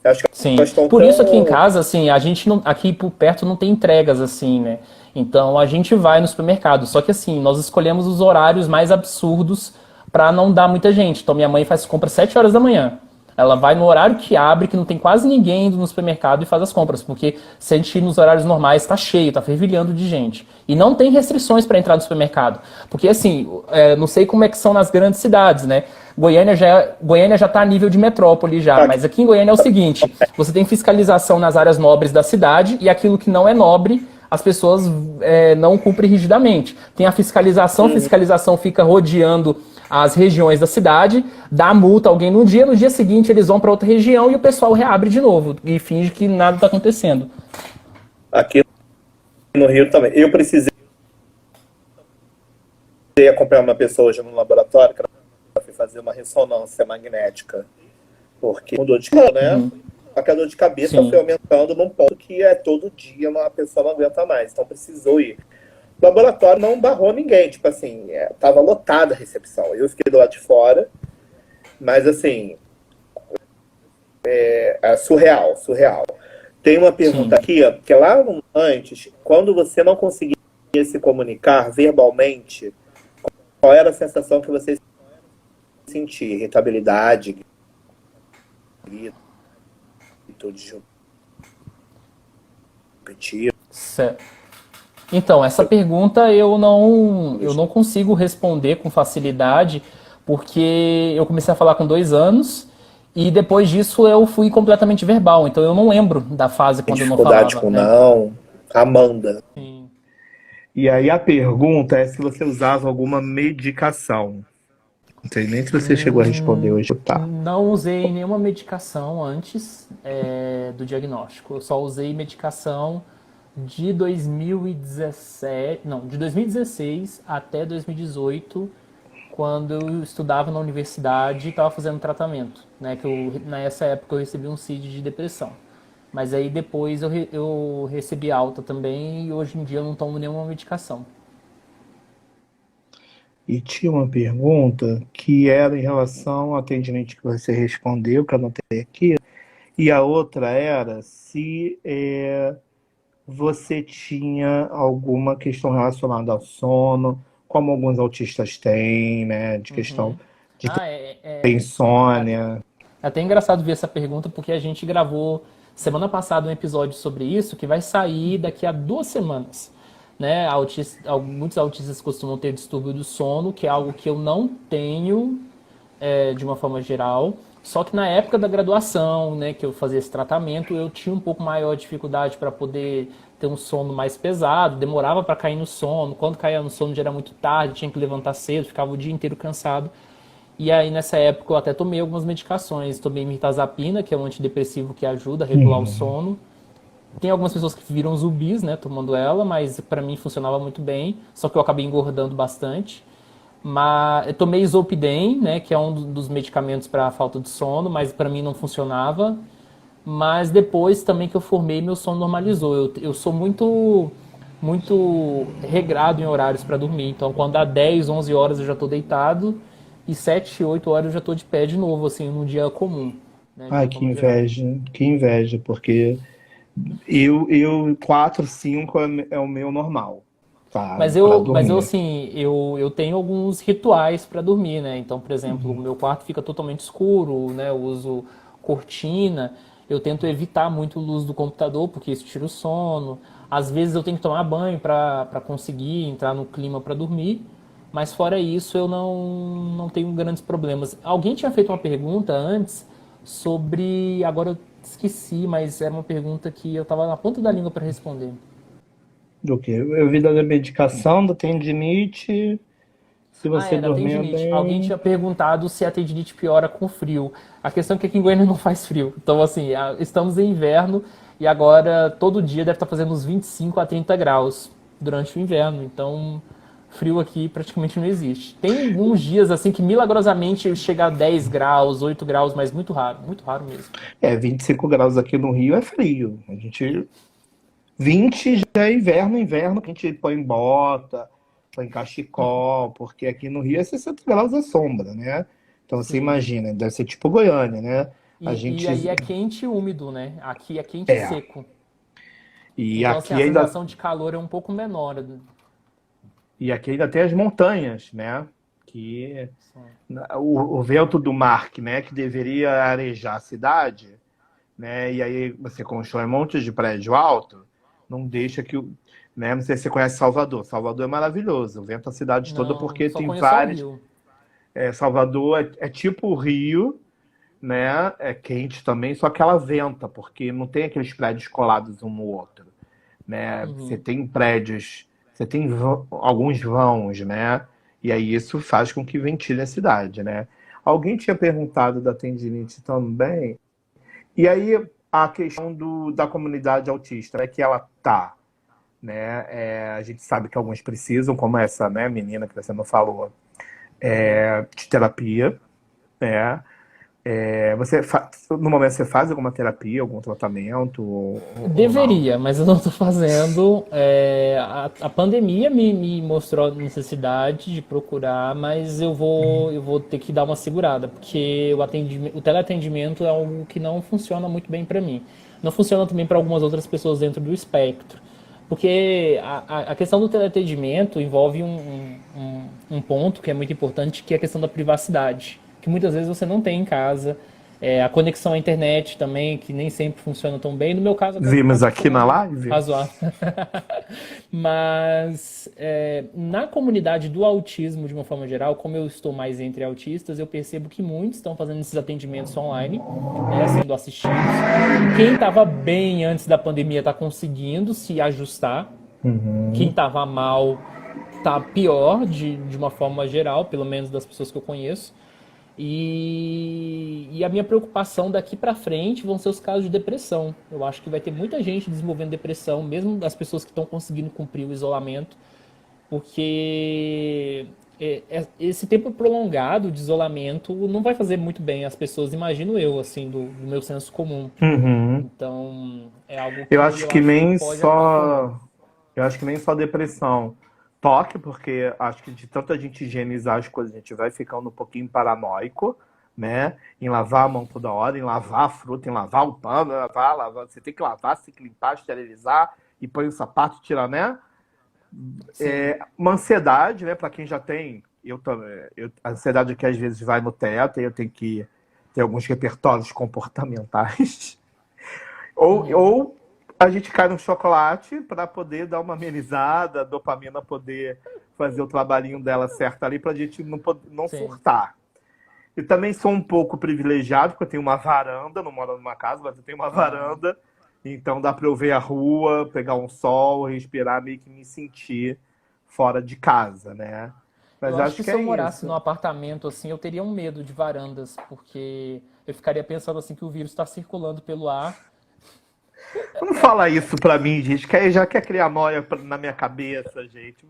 A: Eu acho que
B: Sim.
A: elas estão
B: Por isso aqui em
A: tão.
B: casa, assim, a gente não, aqui por perto não tem entregas assim, né? Então a gente vai no supermercado. Só que assim, nós escolhemos os horários mais absurdos para não dar muita gente. Então minha mãe faz compra às 7 horas da manhã. Ela vai no horário que abre, que não tem quase ninguém indo no supermercado e faz as compras, porque se a gente ir nos horários normais, tá cheio, tá fervilhando de gente. E não tem restrições para entrar no supermercado. Porque assim, não sei como é que são nas grandes cidades, né? Goiânia já está a nível de metrópole já,
A: Aqui,
B: mas aqui em Goiânia é o seguinte, você tem fiscalização nas áreas nobres da cidade e aquilo que não é nobre, as pessoas não cumprem rigidamente. Tem a fiscalização fica rodeando as regiões da cidade, dá multa a alguém no dia seguinte eles vão para outra região e o pessoal reabre de novo e finge que nada está acontecendo.
A: aqui no Rio também. Eu precisei acompanhar uma pessoa hoje no laboratório que ela foi fazer uma ressonância magnética. Porque mudou de cabeça, né?
B: Uhum.
A: A dor de cabeça foi
B: Sim,
A: aumentando num ponto que todo dia uma pessoa não aguenta mais. Então precisou ir. O laboratório não barrou ninguém. Tipo assim, tava lotada a recepção. Eu fiquei do lado de fora, mas assim, surreal, surreal. Tem uma pergunta
B: sim.
A: aqui, ó, que lá antes, quando você não conseguia se comunicar verbalmente, qual era a sensação que você sentia? Irritabilidade, grito, disruptivo?
B: Certo. Então, essa pergunta eu não consigo responder com facilidade, porque eu comecei a falar com 2 anos e depois disso eu fui completamente verbal. Então eu não lembro da fase
A: Tem
B: quando eu não
A: dificuldade
B: falava,
A: com
B: né?
A: não? Amanda.
B: Sim.
A: E aí a pergunta é se você usava alguma medicação. Não sei nem se você chegou a responder hoje. Tá.
B: Não usei nenhuma medicação antes do diagnóstico. Eu só usei medicação de 2017, não, de 2016 até 2018, quando eu estudava na universidade e estava fazendo tratamento, né? Que nessa época eu recebi um CID de depressão. Mas aí depois eu recebi alta também e hoje em dia eu não tomo nenhuma medicação.
A: E tinha uma pergunta que era em relação ao atendimento que você respondeu, que eu anotei aqui, e a outra era se você tinha alguma questão relacionada ao sono, como alguns autistas têm, né, de questão
B: Uhum.
A: de
B: Ah,
A: ter insônia.
B: é até engraçado ver essa pergunta porque a gente gravou semana passada um episódio sobre isso que vai sair daqui a 2 semanas. Né? Muitos autistas costumam ter distúrbio do sono, que é algo que eu não tenho de uma forma geral. Só que na época da graduação, né, que eu fazia esse tratamento, eu tinha um pouco maior dificuldade para poder ter um sono mais pesado, demorava para cair no sono. Quando caía no sono já era muito tarde, tinha que levantar cedo, ficava o dia inteiro cansado. E aí, nessa época, eu até tomei algumas medicações. Tomei mirtazapina, que é um antidepressivo que ajuda a regular o
A: Uhum.
B: sono. Tem algumas pessoas que viram zumbis, né, tomando ela, mas para mim funcionava muito bem. Só que eu acabei engordando bastante. Mas eu tomei Zolpidem, né, que é um dos medicamentos para falta de sono, mas para mim não funcionava. Mas depois também que eu formei, meu sono normalizou. Eu sou muito regrado em horários para dormir. Então, quando dá 10, 11 horas eu já estou deitado e 7, 8 horas eu já estou de pé de novo, assim, num dia comum, né, de
A: Ai,
B: uma forma geral.
A: que inveja, porque eu 4, 5 é o meu normal.
B: Mas eu
A: dormir.
B: assim, eu tenho alguns rituais para dormir, né? Então, por exemplo, o meu quarto fica totalmente escuro, né? Eu uso cortina. Eu tento evitar muito a luz do computador, porque isso tira o sono. Às vezes eu tenho que tomar banho para conseguir entrar no clima para dormir. Mas fora isso, eu não tenho grandes problemas. Alguém tinha feito uma pergunta antes sobre. Agora eu esqueci, mas era uma pergunta que eu estava na ponta da língua para responder.
A: Do que? Eu vi da medicação, da tendinite, se
B: Ah,
A: você
B: era
A: dormir
B: tendinite. Alguém
A: bem.
B: tinha perguntado se a tendinite piora com frio. A questão é que aqui em Goiânia não faz frio. Então, assim, estamos em inverno e agora todo dia deve estar fazendo uns 25 a 30 graus durante o inverno. Então, frio aqui praticamente não existe. Tem alguns dias, assim, que milagrosamente chega a 10 graus, 8 graus, mas muito raro mesmo.
A: 25 graus aqui no Rio é frio. A gente 20 já é inverno, inverno que a gente põe bota, põe cachecol, porque aqui no Rio é 60 graus à sombra, né? Então você
B: Sim.
A: imagina, deve ser tipo Goiânia, né? A
B: E
A: gente
B: aí é quente e úmido, né? Aqui é quente e
A: é.
B: seco.
A: E
B: Então, assim, a
A: aqui ainda
B: sensação de calor é um pouco menor.
A: e aqui ainda tem as montanhas, né? Que
B: Sim.
A: o vento do mar, né, que deveria arejar a cidade, né? E aí você constrói um monte de prédio alto, não deixa que o, né? Não sei se você conhece Salvador. Salvador é maravilhoso, venta a cidade toda
B: Não,
A: porque
B: só
A: tem
B: conheço só o
A: várias.
B: Rio.
A: Salvador é tipo o Rio, né? É quente também, só que ela venta, porque não tem aqueles prédios colados um no outro, né? Você
B: Uhum.
A: tem prédios, você tem alguns vãos, né? E aí isso faz com que ventile a cidade, né? Alguém tinha perguntado da tendinite também. E aí a questão da comunidade autista é que ela tá, né? A gente sabe que alguns precisam, como essa, né, menina que você não falou,
B: Uhum.
A: de terapia, né? No momento você faz alguma terapia, algum tratamento ou não?
B: Deveria, mas eu não estou fazendo. A pandemia me mostrou a necessidade de procurar, mas eu vou ter que dar uma segurada, porque o teleatendimento é algo que não funciona muito bem para mim. Não funciona também para algumas outras pessoas dentro do espectro. Porque a questão do teleatendimento envolve um ponto que é muito importante, que é a questão da privacidade, que muitas vezes você não tem em casa. A conexão à internet também, que nem sempre funciona tão bem. No meu caso, até está
A: Vimos aqui na
B: funcionando
A: live?
B: razoável. Mas na comunidade do autismo, de uma forma geral, como eu estou mais entre autistas, eu percebo que muitos estão fazendo esses atendimentos online, né, sendo assistidos. Quem estava bem antes da pandemia está conseguindo se ajustar. Quem
A: Uhum.
B: estava mal está pior, de uma forma geral, pelo menos das pessoas que eu conheço. E a minha preocupação daqui para frente vão ser os casos de depressão. Eu acho que vai ter muita gente desenvolvendo depressão, mesmo as pessoas que estão conseguindo cumprir o isolamento, porque esse tempo prolongado de isolamento não vai fazer muito bem às pessoas, imagino eu, assim, do meu senso comum.
A: Uhum.
B: Então, é algo
A: Eu
B: que
A: acho
B: eu
A: que
B: acho que
A: nem
B: pode acabar pulando.
A: só. Eu acho que nem só depressão. Toque, porque acho que de tanto a gente higienizar as coisas, a gente vai ficando um pouquinho paranoico, né? Em lavar a mão toda hora, em lavar a fruta, em lavar o pano, lavar. Você tem que lavar, você tem que limpar, esterilizar, e põe o sapato, tira, né?
B: Sim,
A: Uma ansiedade, né? Para quem já tem. Eu também. A ansiedade é que às vezes vai no teto e eu tenho que ter alguns repertórios comportamentais. Ou a gente cai no chocolate para poder dar uma amenizada, a dopamina poder fazer o trabalhinho dela certo ali, para a gente não
B: sim.
A: surtar. E também sou um pouco privilegiado, porque eu tenho uma varanda, não moro numa casa, mas eu tenho uma
B: Ah.
A: varanda, então dá para eu ver a rua, pegar um sol, respirar, meio que me sentir fora de casa, né?
B: Eu
A: Mas
B: acho
A: acho
B: que
A: que
B: se eu
A: é
B: morasse
A: isso.
B: num apartamento assim, eu teria um medo de varandas, porque eu ficaria pensando assim que o vírus está circulando pelo ar.
A: Não fala isso pra mim, gente, que aí já quer criar noia na minha cabeça, gente.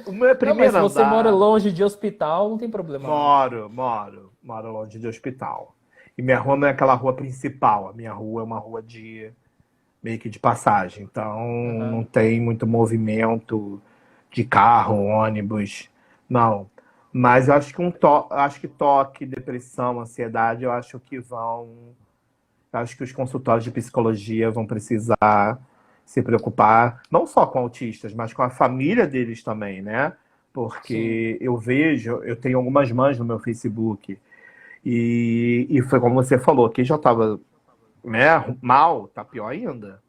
A: O meu
B: Não, mas
A: primeiro
B: se você mora
A: andar.
B: longe de hospital, não tem problema não.
A: Moro longe de hospital. E minha rua não é aquela rua principal. A minha rua é uma rua de meio que de passagem. Então não
B: Aham.
A: tem muito movimento de carro, ônibus. Não. Mas eu acho que acho que toque, depressão, ansiedade, eu acho que vão. Eu acho que os consultórios de psicologia vão precisar se preocupar não só com autistas, mas com a família deles também, né?
B: Sim.
A: Porque eu vejo, eu tenho algumas mães no meu Facebook, e foi como você falou, quem já estava, né, mal, tá pior ainda,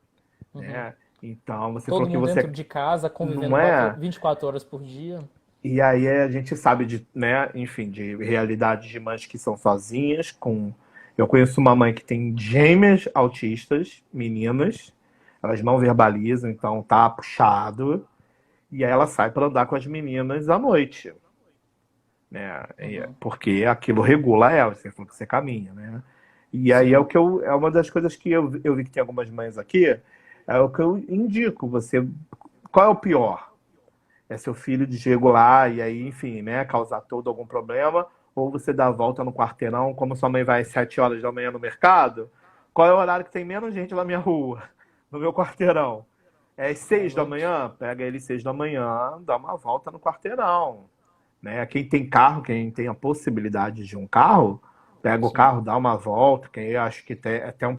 B: Uhum.
A: né? Então, você
B: Todo
A: falou que
B: mundo dentro
A: você
B: de casa, convivendo
A: não é.
B: 24 horas por dia.
A: E aí a gente sabe de, né, enfim, de realidades de mães que são sozinhas, com. Eu conheço uma mãe que tem gêmeas autistas, meninas, elas não verbalizam, então tá puxado, e aí ela sai para andar com as meninas à noite, né?
B: Uhum.
A: Porque aquilo regula ela, você falou que você caminha, né? E aí é
B: Sim,
A: o que é uma das coisas que eu vi que tem algumas mães aqui, é o que eu indico, você, qual é o pior? É seu filho desregular e aí, enfim, né, causar todo algum problema, ou você dá a volta no quarteirão, como sua mãe vai às 7 horas da manhã no mercado, qual é o horário que tem menos gente na minha rua, no meu quarteirão? É às
B: à
A: 6 da
B: noite.
A: manhã? Pega ele às 6 da manhã, dá uma volta no quarteirão, né? Quem tem carro, quem tem a possibilidade de um carro, pega o
B: Sim,
A: carro, dá uma volta, quem acho que é até um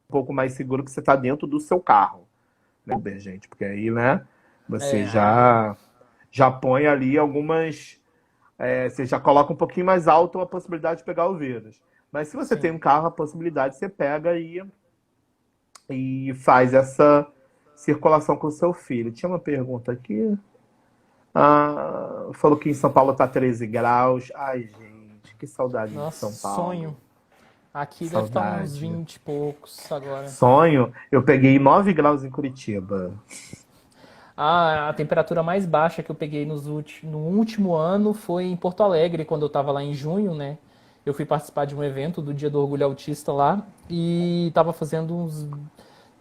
A: pouco mais seguro que você está dentro do seu carro, né, Uber, gente? Porque aí, né, você
B: aí.
A: já põe ali algumas. Você já coloca um pouquinho mais alto a possibilidade de pegar o vírus. Mas se você tem
B: Sim.
A: um carro, a possibilidade você pega e faz essa circulação com o seu filho. Tinha uma pergunta aqui. Falou que em São Paulo tá 13 graus. Ai, gente, que saudade de
B: Nossa,
A: São
B: sonho.
A: Paulo.
B: Aqui deve estar uns
A: Saudade.
B: 20 e poucos agora.
A: Sonho, eu peguei 9 graus em Curitiba.
B: A temperatura mais baixa que eu peguei no último ano foi em Porto Alegre, quando eu estava lá em junho, né? Eu fui participar de um evento do Dia do Orgulho Autista lá e estava fazendo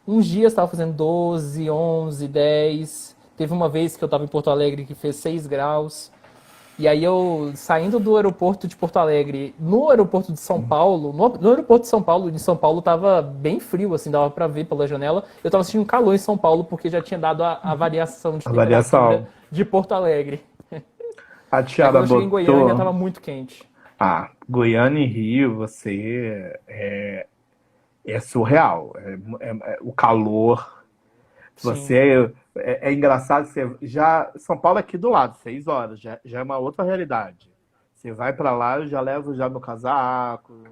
B: uns dias, estava fazendo 12, 11, 10. Teve uma vez que eu estava em Porto Alegre que fez 6 graus. E aí eu, saindo do aeroporto de Porto Alegre, no aeroporto de São Paulo, no aeroporto de São Paulo tava bem frio, assim, dava pra ver pela janela. Eu tava sentindo calor em São Paulo porque já tinha dado a variação de
A: A
B: temperatura
A: variação.
B: de Porto Alegre.
A: A
B: Aí
A: Tiara
B: quando eu cheguei em Goiânia
A: botou.
B: tava muito quente.
A: Goiânia e Rio, você é surreal. O calor.
B: Sim.
A: Você é engraçado. Você já São Paulo é aqui do lado, 6 horas. Já é uma outra realidade. Você vai para lá, eu já levo já meu casaco.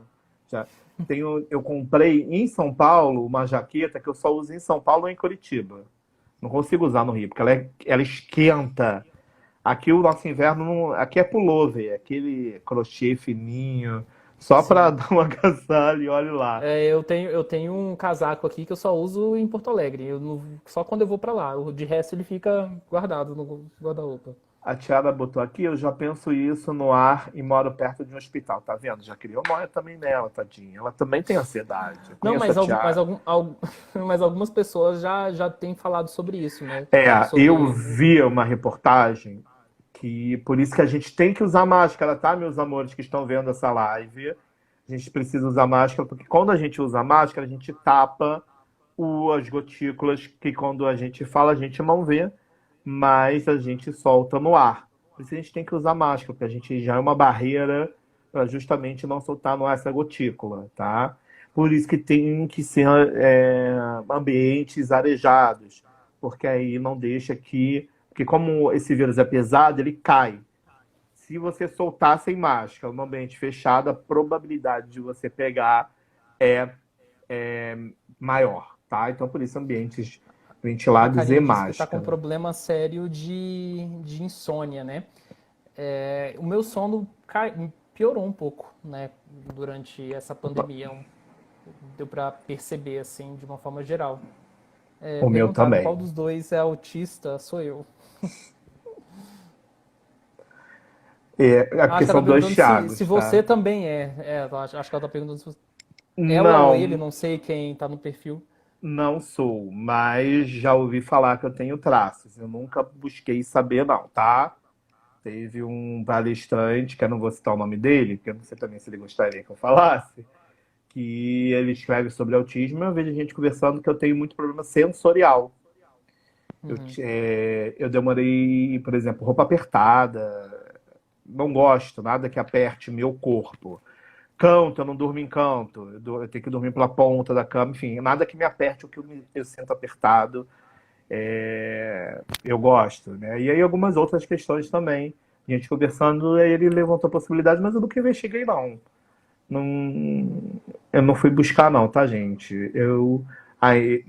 A: Já eu comprei em São Paulo uma jaqueta que eu só uso em São Paulo e em Curitiba. Não consigo usar no Rio, porque ela esquenta. Aqui o nosso inverno, aqui é pullover, é aquele crochê fininho, só para
B: Sim.
A: dar uma agasalho e olhe lá.
B: Eu tenho um casaco aqui que eu só uso em Porto Alegre. Só quando eu vou pra lá. De resto ele fica guardado no guarda-roupa.
A: A Tiara botou aqui, eu já penso isso no ar e moro perto de um hospital, tá vendo? Já criou nóia também nela, tadinha. Ela também tem ansiedade. Eu
B: Não,
A: conheço a Tiara.
B: mas algumas pessoas já têm falado sobre isso, né?
A: Eu
B: Sobre.
A: vi uma reportagem que por isso que a gente tem que usar máscara, tá, meus amores que estão vendo essa live? A gente precisa usar máscara, porque quando a gente usa máscara, a gente tapa as gotículas que quando a gente fala, a gente não vê, mas a gente solta no ar. Por isso a gente tem que usar máscara, porque a gente já é uma barreira para justamente não soltar no ar essa gotícula, tá? Por isso que tem que ser ambientes arejados, porque aí não deixa que. Porque como esse vírus é pesado, ele cai. Se você soltar sem máscara no ambiente fechado, a probabilidade de você pegar é maior, tá? Então, por isso, ambientes
B: A
A: ventilados e
B: Karine disse que tá com um
A: máscara.
B: problema sério de insônia, né? O meu sono piorou um pouco, né? Durante essa pandemia. Deu pra perceber, assim, de uma forma geral.
A: O meu
B: Perguntaram qual
A: também.
B: dos dois é autista, sou eu.
A: É
B: Acho
A: porque
B: que ela
A: são
B: tá
A: dois
B: perguntando se
A: Thiagos, tá?
B: você também é. Acho que ela tá perguntando se você... Ela ou ele,
A: Não,
B: não sei quem tá no perfil.
A: não sou, mas já ouvi falar que eu tenho traços. Eu nunca busquei saber, não, tá? Teve um palestrante, que eu não vou citar o nome dele, porque eu não sei também se ele gostaria que eu falasse, que ele escreve sobre autismo, e eu vejo gente conversando que eu tenho muito problema sensorial.
B: Uhum.
A: Eu demorei, por exemplo, roupa apertada, não gosto, nada que aperte meu corpo. canto, eu não durmo em canto, eu tenho que dormir pela ponta da cama, enfim, nada que me aperte o que eu sinto apertado, eu gosto, né? E aí algumas outras questões também. A gente conversando, aí ele levantou a possibilidade, mas eu nunca investiguei, não. Não, eu não fui buscar, não, tá, gente? Aí,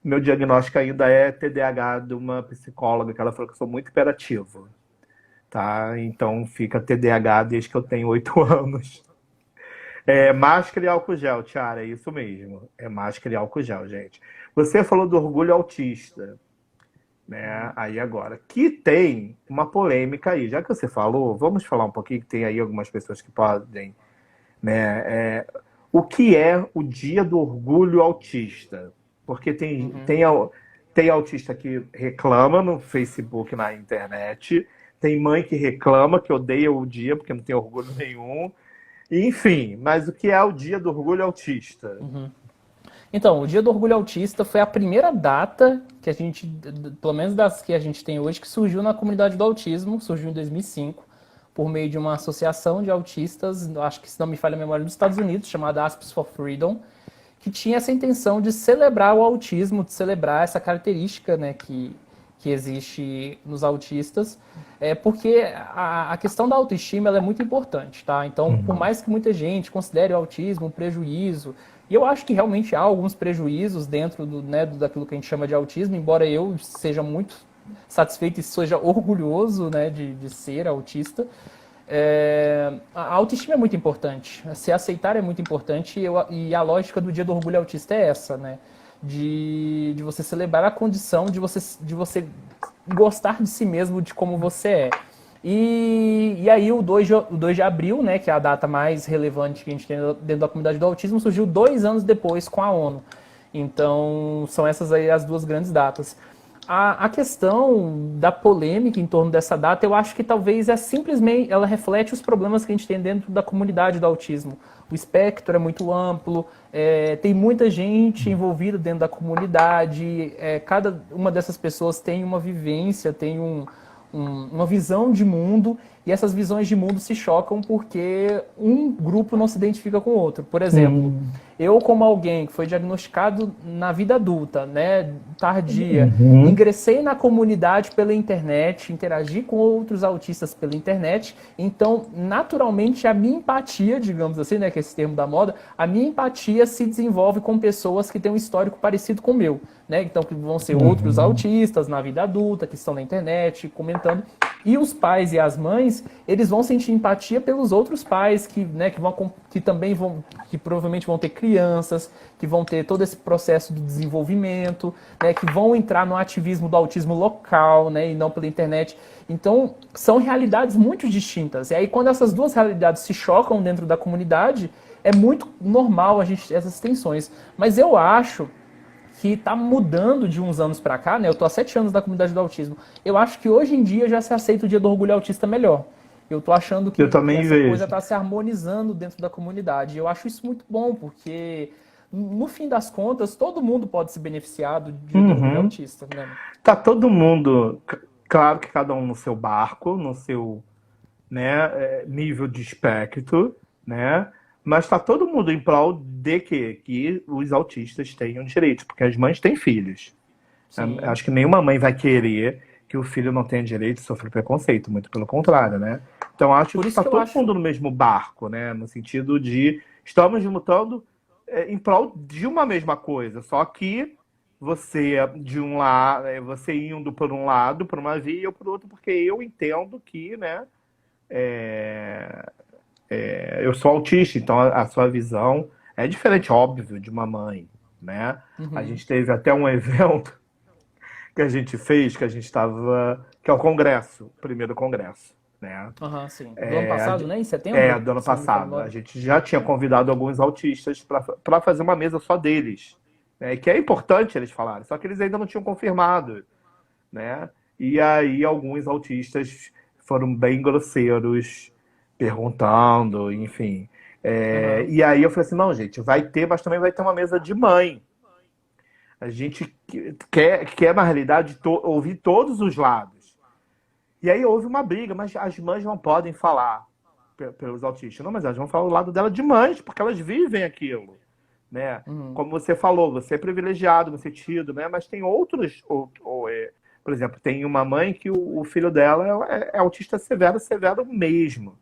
A: meu diagnóstico ainda é TDAH de uma psicóloga, que ela falou que eu sou muito hiperativo, tá? Então fica TDAH desde que eu tenho 8 anos. É máscara e álcool gel, Tiara, é isso mesmo. É máscara e álcool gel, gente. Você falou do orgulho autista, né? Aí agora, que tem uma polêmica aí. Já que você falou, vamos falar um pouquinho, que tem aí algumas pessoas que podem, né? O que é o Dia do Orgulho Autista? Porque
B: Uhum.
A: tem autista que reclama no Facebook, na internet, tem mãe que reclama, que odeia o dia porque não tem orgulho nenhum. Enfim, mas o que é o Dia do Orgulho Autista?
B: Então, o Dia do Orgulho Autista foi a primeira data que a gente, pelo menos das que a gente tem hoje, que surgiu na comunidade do autismo, surgiu em 2005, por meio de uma associação de autistas, acho que se não me falha a memória, dos Estados Unidos, chamada Asps for Freedom, que tinha essa intenção de celebrar o autismo, de celebrar essa característica, né, que existe nos autistas, porque a questão da autoestima ela é muito importante, tá? Então, por
A: Uhum.
B: mais que muita gente considere o autismo um prejuízo, e eu acho que realmente há alguns prejuízos dentro daquilo que a gente chama de autismo, embora eu seja muito satisfeito e seja orgulhoso, né, de ser autista, a autoestima é muito importante. Se aceitar é muito importante e a lógica do Dia do Orgulho Autista é essa, né? De você celebrar a condição de você gostar de si mesmo, de como você é. E aí o 2 de abril, né, que é a data mais relevante que a gente tem dentro da comunidade do autismo, surgiu 2 anos depois com a ONU. Então, são essas aí as duas grandes datas. A questão da polêmica em torno dessa data, eu acho que talvez simplesmente ela reflete os problemas que a gente tem dentro da comunidade do autismo. O espectro é muito amplo, tem muita gente envolvida dentro da comunidade, cada uma dessas pessoas tem uma vivência, tem uma visão de mundo, e essas visões de mundo se chocam porque um grupo não se identifica com o outro. Por exemplo,
A: Sim.
B: eu como alguém que foi diagnosticado na vida adulta, né, tardia,
A: Uhum.
B: ingressei na comunidade pela internet, interagi com outros autistas pela internet, então naturalmente a minha empatia, digamos assim, né, que é esse termo da moda, a minha empatia se desenvolve com pessoas que têm um histórico parecido com o meu, né, então que vão ser outros
A: Uhum.
B: autistas na vida adulta, que estão na internet, comentando. E os pais e as mães, eles vão sentir empatia pelos outros pais que, né, que também vão, que provavelmente vão ter crianças, que vão ter todo esse processo de desenvolvimento, né, que vão entrar no ativismo do autismo local, né, e não pela internet. Então, são realidades muito distintas. E aí, quando essas duas realidades se chocam dentro da comunidade, é muito normal a gente ter essas tensões. Mas eu acho que está mudando de uns anos para cá, né? Eu tô há 7 anos da comunidade do autismo. Eu acho que hoje em dia já se aceita o Dia do Orgulho Autista melhor. Eu tô achando
A: Eu
B: que
A: também
B: essa coisa
A: vejo.
B: está se harmonizando dentro da comunidade. Eu acho isso muito bom, porque no fim das contas, todo mundo pode se beneficiar do Dia do Orgulho
A: Uhum.
B: Autista, né?
A: Tá todo mundo, claro que cada um no seu barco, no seu, né, nível de espectro, né? Mas tá todo mundo em prol de quê? Que os autistas tenham direito, porque as mães têm filhos.
B: Sim.
A: Acho que nenhuma mãe vai querer que o filho não tenha direito de sofrer preconceito, muito pelo contrário, né? Então acho
B: Por
A: que
B: isso
A: está
B: que eu
A: todo
B: acho.
A: mundo no mesmo barco, né? No sentido de estamos lutando em prol de uma mesma coisa, só que você de um lado, você indo por um lado, por uma via, e eu por outro, porque eu entendo que, né? Eu sou autista, então a sua visão é diferente, óbvio, de uma mãe, né? A
B: Uhum.
A: gente teve até um evento que a gente fez, que a gente estava, que é o congresso, o primeiro congresso, né?
B: Aham, sim. Do ano passado, né? Em setembro,
A: Do ano
B: se não me falha a
A: passado. A
B: memória.
A: gente já tinha convidado alguns autistas para fazer uma mesa só deles, né? Que é importante eles falarem, só que eles ainda não tinham confirmado, né? E aí alguns autistas foram bem grosseiros, perguntando, enfim.
B: Aham.
A: E aí eu falei assim, não, gente, vai ter, mas também vai ter uma mesa de mãe. A gente quer na realidade, ouvir todos os lados. E aí houve uma briga, mas as mães não podem falar pelos autistas. Não, mas elas vão falar do lado dela de mães, porque elas vivem aquilo, né?
B: Uhum.
A: Como você falou, você é privilegiado no sentido, né? Mas tem outros, por exemplo, tem uma mãe que o filho dela é autista severo, severo mesmo.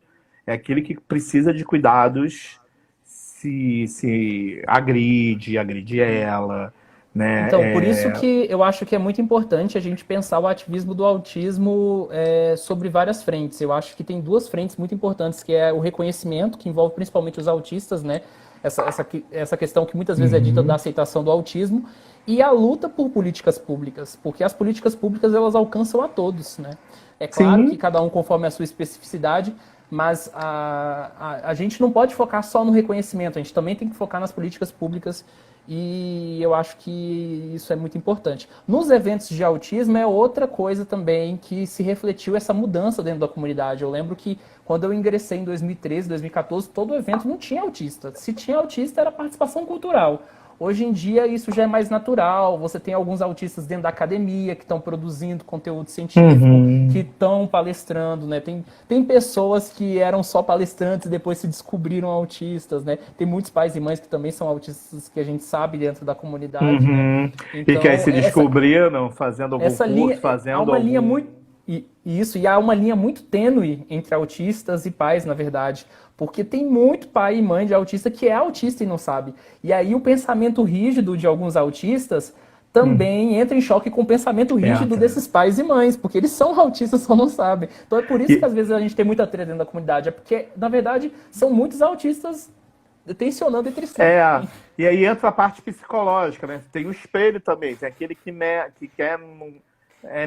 A: É aquele que precisa de cuidados, se agride ela, né?
B: Então, por isso que eu acho que é muito importante a gente pensar o ativismo do autismo sobre várias frentes. Eu acho que tem duas frentes muito importantes, que é o reconhecimento, que envolve principalmente os autistas, né? Essa questão que muitas vezes é dita da
A: Uhum.
B: aceitação do autismo, e a luta por políticas públicas, porque as políticas públicas elas alcançam a todos, né? É claro que
A: Sim,
B: cada um conforme a sua especificidade, mas a gente não pode focar só no reconhecimento, a gente também tem que focar nas políticas públicas e eu acho que isso é muito importante. Nos eventos de autismo é outra coisa também que se refletiu essa mudança dentro da comunidade. Eu lembro que quando eu ingressei em 2013, 2014, todo evento não tinha autista. Se tinha autista era participação cultural. Hoje em dia isso já é mais natural. Você tem alguns autistas dentro da academia que estão produzindo conteúdo científico, que
A: uhum.
B: estão palestrando, né? Tem pessoas que eram só palestrantes e depois se descobriram autistas, né? Tem muitos pais e mães que também são autistas que a gente sabe dentro da comunidade, né?
A: Uhum. E que aí
B: Então,
A: se descobriram fazendo algum
B: essa linha,
A: curso,
B: há
A: fazendo
B: uma linha
A: algum.
B: muito e há uma linha muito tênue entre autistas e pais, na verdade, porque tem muito pai e mãe de autista que é autista e não sabe. E aí o pensamento rígido de alguns autistas
A: Hum,
B: também entra em choque com o pensamento rígido
A: entra.
B: desses pais e mães, porque eles são autistas só não sabem. Então é por isso que
A: E,
B: às vezes a gente tem muita treta dentro da comunidade, é porque na verdade são muitos autistas tensionando entre si.
A: é, e aí entra a parte psicológica, né? Tem o espelho também, tem aquele que quer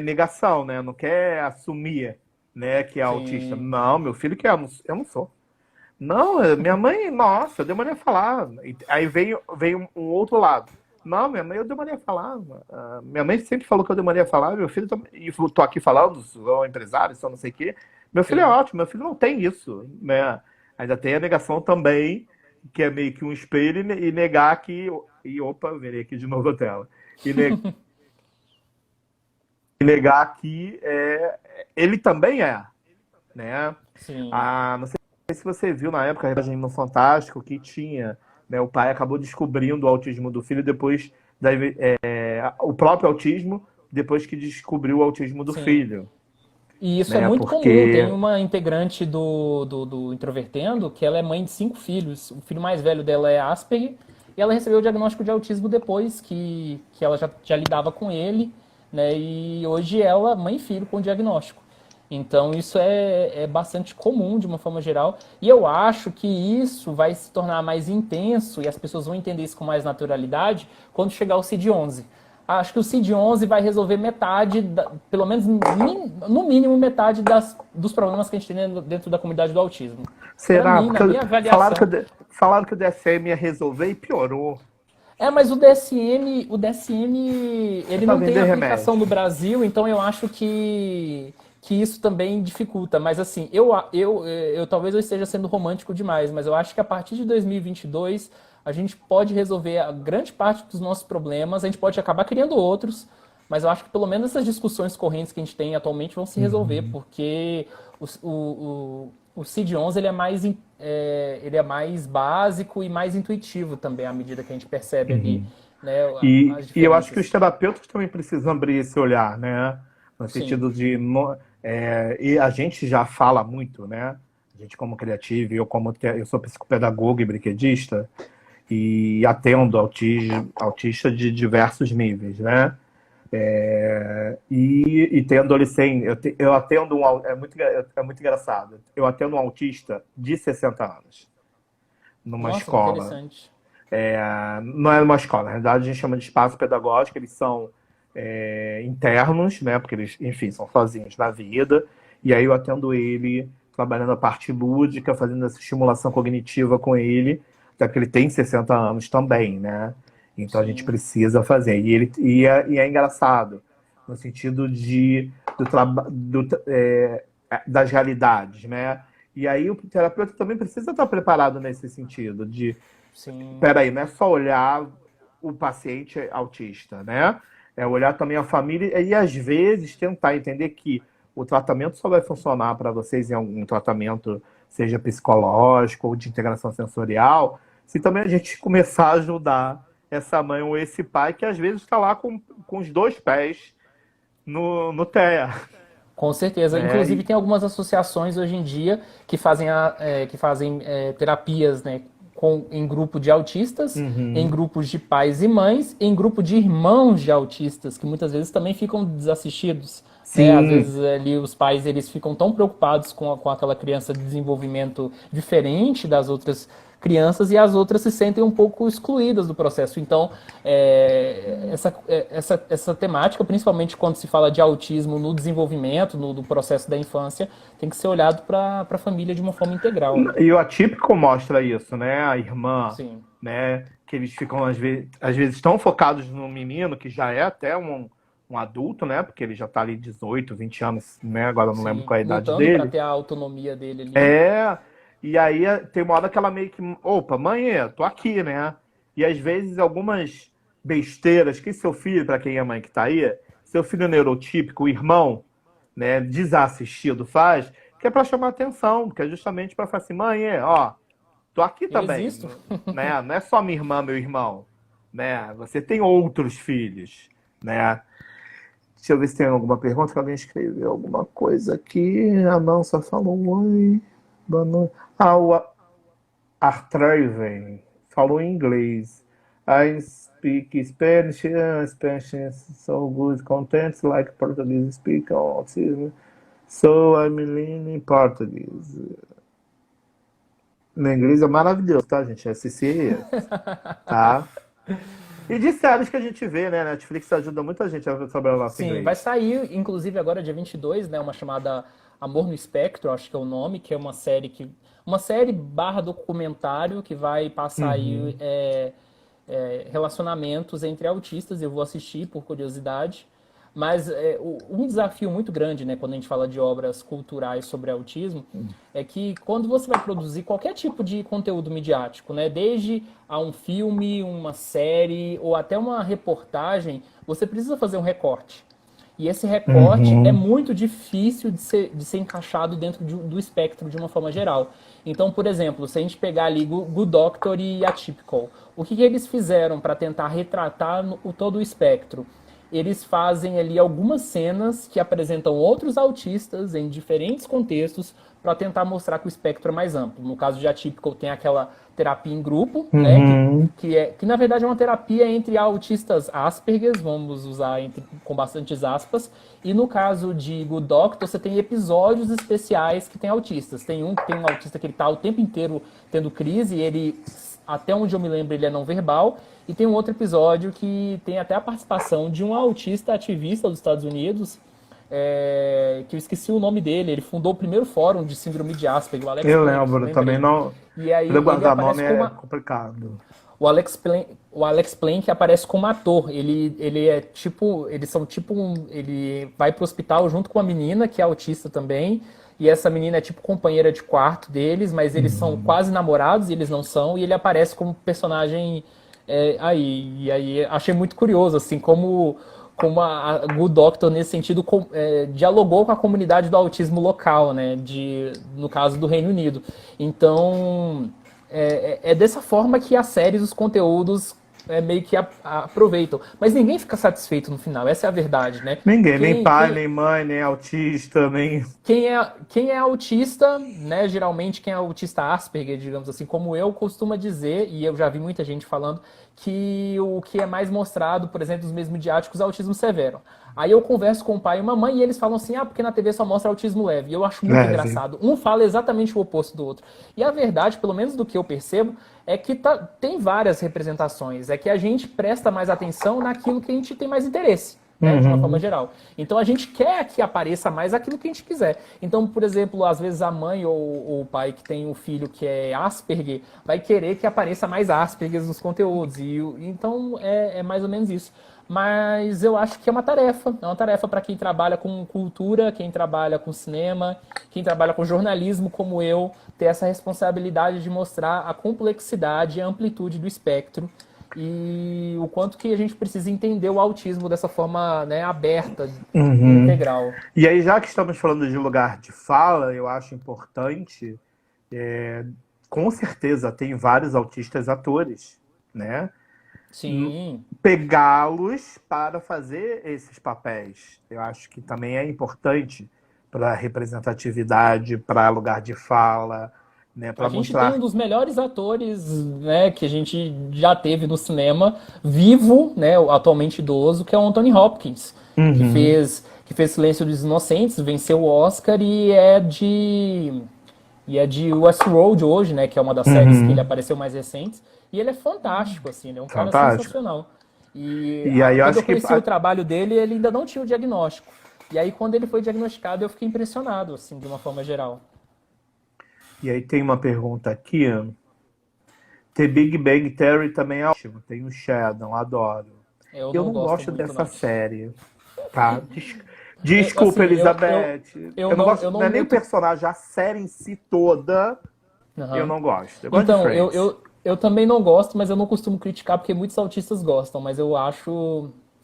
A: negação, né? Não quer assumir, né, que é autista.
B: Sim.
A: Não, meu filho que é, eu não sou. Não, minha mãe, nossa, eu demorei a falar. Aí veio um outro lado. Não, minha mãe, eu demorei a falar. Minha mãe sempre falou que eu demorei a falar. Meu filho, e tô aqui falando, sou empresário, sou não sei o quê. Meu filho é
B: Sim.
A: ótimo, meu filho não tem isso, né? Ainda tem a negação também, que é meio que um espelho, e negar que. E opa, virei aqui de novo a tela. E, e negar que ele também é, né?
B: Sim.
A: Não sei se você viu na época a reportagem no Fantástico que tinha, né, o pai acabou descobrindo o autismo do filho depois o próprio autismo depois que descobriu o autismo do
B: Sim.
A: filho,
B: E isso é
A: né?
B: muito comum.
A: Porque
B: Tem uma integrante do Introvertendo que ela é mãe de 5 filhos. O filho mais velho dela é Asperger e ela recebeu o diagnóstico de autismo depois que ela já lidava com ele, né? E hoje ela, mãe e filho, com o diagnóstico. Então isso é bastante comum de uma forma geral. E eu acho que isso vai se tornar mais intenso e as pessoas vão entender isso com mais naturalidade quando chegar o CID-11. Acho que o CID-11 vai resolver metade, pelo menos no mínimo metade dos problemas que a gente tem dentro da comunidade do autismo. Para
A: será?
B: mim, na
A: Porque
B: minha
A: falaram que,
B: avaliação.
A: falaram que o DSM ia resolver e piorou.
B: Mas o DSM,
A: É
B: ele
A: para
B: não tem
A: vender
B: aplicação no
A: remédio.
B: Brasil, então eu acho que isso também dificulta. Mas assim, eu talvez eu esteja sendo romântico demais, mas eu acho que a partir de 2022 a gente pode resolver a grande parte dos nossos problemas, a gente pode acabar criando outros, mas eu acho que pelo menos essas discussões correntes que a gente tem atualmente vão se resolver,
A: Uhum.
B: porque o CID-11 ele é mais básico e mais intuitivo também, à medida que a gente percebe ali,
A: Uhum.
B: né, as
A: E eu acho que os
B: diferenças.
A: terapeutas também precisam abrir esse olhar, né? No
B: Sim,
A: sentido de. E a gente já fala muito, né? A gente, como criativo, eu sou psicopedagogo e brinquedista, e atendo autista de diversos níveis, né? E tem adolescente, eu atendo é muito engraçado. Eu atendo um autista de 60 anos numa
B: nossa, que
A: escola.
B: interessante.
A: Não é uma escola, na realidade a gente chama de espaço pedagógico, eles são internos, né? Porque eles, enfim, são sozinhos na vida. E aí eu atendo ele, trabalhando a parte lúdica, fazendo essa estimulação cognitiva com ele, já que ele tem 60 anos também, né? Então a gente
B: Sim,
A: precisa fazer. E é engraçado, no sentido das realidades, né? E aí o terapeuta também precisa estar preparado nesse sentido, de
B: sim,
A: peraí, não é só olhar o paciente autista, né? É olhar também a família e, às vezes, tentar entender que o tratamento só vai funcionar para vocês em algum tratamento seja psicológico ou de integração sensorial, se também a gente começar a ajudar essa mãe ou esse pai que às vezes está lá com os dois pés no TEA,
B: Com certeza.
A: né?
B: Inclusive, tem algumas associações hoje em dia que fazem, terapias, né, em grupo de autistas, em
A: Uhum.
B: grupos de pais e mães, em grupo de irmãos de autistas, que muitas vezes também ficam desassistidos. Né? Às
A: Sim,
B: vezes ali os pais eles ficam tão preocupados com aquela criança de desenvolvimento diferente das outras crianças e as outras se sentem um pouco excluídas do processo. Então, essa temática, principalmente quando se fala de autismo no desenvolvimento, no processo da infância, tem que ser olhado para a família de uma forma integral, né?
A: e o atípico mostra isso, né? A irmã,
B: Sim,
A: né? Que eles ficam, às vezes tão focados no menino, que já é até um adulto, né? Porque ele já tá ali 18, 20 anos, né? Agora eu não lembro
B: sim.
A: qual é a idade
B: Lutando para
A: dele.
B: ter a autonomia dele ali.
A: É, e aí tem uma hora que ela meio que, opa, mãe, tô aqui, né? E às vezes algumas besteiras que seu filho, para quem é mãe que tá aí, seu filho neurotípico, o irmão, né, desassistido faz, que é para chamar atenção, que é justamente para falar assim, mãe, ó, tô aqui
B: Eu
A: também,
B: existo.
A: né? Não é só minha irmã, meu irmão, né? Você tem outros filhos, né? Deixa eu ver se tem alguma pergunta que alguém escreveu alguma coisa aqui. Ah, não, só falou oi. Boa noite. Ah, o Artraven falou em inglês. I speak Spanish, Spanish is so good content like Portuguese speak autism. So I'm learning Portuguese. No inglês é maravilhoso, tá, gente? SCIS, tá? E de séries que a gente vê, né? Netflix ajuda muita gente a saber o nosso
B: Sim, vai
A: inglês.
B: sair, inclusive, agora dia 22, né, uma chamada Amor no Espectro, acho que é o nome, que é uma série barra documentário que vai passar aí
A: Uhum.
B: relacionamentos entre autistas. Eu vou assistir por curiosidade, mas um desafio muito grande, né, quando a gente fala de obras culturais sobre autismo, é que quando você vai produzir qualquer tipo de conteúdo midiático, né, desde a um filme, uma série ou até uma reportagem, você precisa fazer um recorte. E esse recorte é
A: Uhum.
B: muito difícil de ser encaixado dentro do espectro de uma forma geral. Então, por exemplo, se a gente pegar ali Good Doctor e Atypical, o que eles fizeram para tentar retratar todo o espectro? Eles fazem ali algumas cenas que apresentam outros autistas em diferentes contextos para tentar mostrar que o espectro é mais amplo. No caso de Atypical, tem aquela terapia em grupo, né,
A: Uhum.
B: que na verdade é uma terapia entre autistas Asperger, vamos usar com bastantes aspas, e no caso de Good Doctor, você tem episódios especiais que tem autistas. Tem um autista que ele está o tempo inteiro tendo crise, e ele, até onde eu me lembro, ele é não verbal, e tem um outro episódio que tem até a participação de um autista ativista dos Estados Unidos, que eu esqueci o nome dele. Ele fundou o primeiro fórum de síndrome de Asperger, o Alex
A: Eu
B: Plank,
A: lembro, também
B: lembrei.
A: não.
B: E aí
A: Poder
B: ele
A: guardar
B: aparece
A: nome
B: como
A: é complicado.
B: o Alex Plank aparece como ator. Ele é tipo, ele vai pro hospital junto com uma menina que é autista também. E essa menina é tipo companheira de quarto deles, mas eles são
A: Uhum.
B: quase namorados e eles não são. E ele aparece como personagem aí. E aí achei muito curioso, assim, como a Good Doctor, nesse sentido, dialogou com a comunidade do autismo local, né? No caso do Reino Unido. Então, é dessa forma que as séries, os conteúdos meio que aproveitam. Mas ninguém fica satisfeito no final, essa é a verdade, né?
A: Ninguém, nem
B: Quem,
A: pai,
B: quem,
A: nem mãe, nem autista, nem.
B: quem é autista, né, geralmente quem é autista Asperger, digamos assim, como eu, costuma dizer, e eu já vi muita gente falando, que o que é mais mostrado, por exemplo, nos meios midiáticos, é autismo severo. Aí eu converso com o pai e uma mãe e eles falam assim, porque na TV só mostra autismo leve. E eu acho muito
A: Leve.
B: engraçado. Um fala exatamente o oposto do outro. E a verdade, pelo menos do que eu percebo, é que tem várias representações. É que a gente presta mais atenção naquilo que a gente tem mais interesse, né, de uma forma
A: Uhum.
B: geral. Então a gente quer que apareça mais aquilo que a gente quiser. Então, por exemplo, às vezes a mãe ou o pai que tem um filho que é Asperger vai querer que apareça mais Asperger nos conteúdos. Então é mais ou menos isso. Mas eu acho que é uma tarefa para quem trabalha com cultura, quem trabalha com cinema, quem trabalha com jornalismo como eu, ter essa responsabilidade de mostrar a complexidade e a amplitude do espectro e o quanto que a gente precisa entender o autismo dessa forma, né, aberta e
A: Uhum.
B: integral.
A: E aí, já que estamos falando de lugar de fala, eu acho importante Com certeza tem vários autistas atores, né?
B: Sim.
A: Pegá-los para fazer esses papéis. Eu acho que também é importante para representatividade, para lugar de fala, né?
B: A
A: Para
B: gente tem um
A: mostrar.
B: dos melhores atores, né, que a gente já teve no cinema, vivo, né, atualmente idoso, que é o Anthony Hopkins,
A: Uhum,
B: que fez Silêncio dos Inocentes, venceu o Oscar e é de Westworld hoje, né, que é uma das séries que ele
A: uhum,
B: apareceu mais recentes, e ele é fantástico, assim, ele é um cara
A: fantástico.
B: sensacional. E
A: E aí eu
B: quando eu
A: acho que.
B: conheci o trabalho dele, ele ainda não tinha o diagnóstico. E aí quando ele foi diagnosticado, eu fiquei impressionado, assim, de uma forma geral.
A: E aí tem uma pergunta aqui. The Big Bang Theory também é ótimo. Tem o Sheldon, adoro.
B: Eu
A: Eu
B: não
A: não
B: gosto
A: gosto
B: muito,
A: dessa
B: não.
A: série, tá? Desculpa,
B: Assim, eu,
A: Elizabeth.
B: eu
A: Eu não
B: não,
A: gosto,
B: eu não
A: não é nem o
B: muito.
A: personagem, a série em si toda, eu
B: Aham.
A: não gosto. Eu gosto de
B: Então,
A: Friends.
B: eu também não gosto, mas eu não costumo criticar porque muitos autistas gostam, mas eu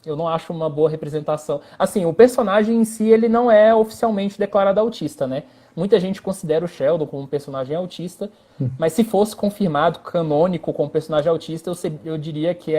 B: não acho uma boa representação. Assim, o personagem em si, ele não é oficialmente declarado autista, né? Muita gente considera o Sheldon como um personagem autista, mas se fosse confirmado canônico como personagem autista, eu diria que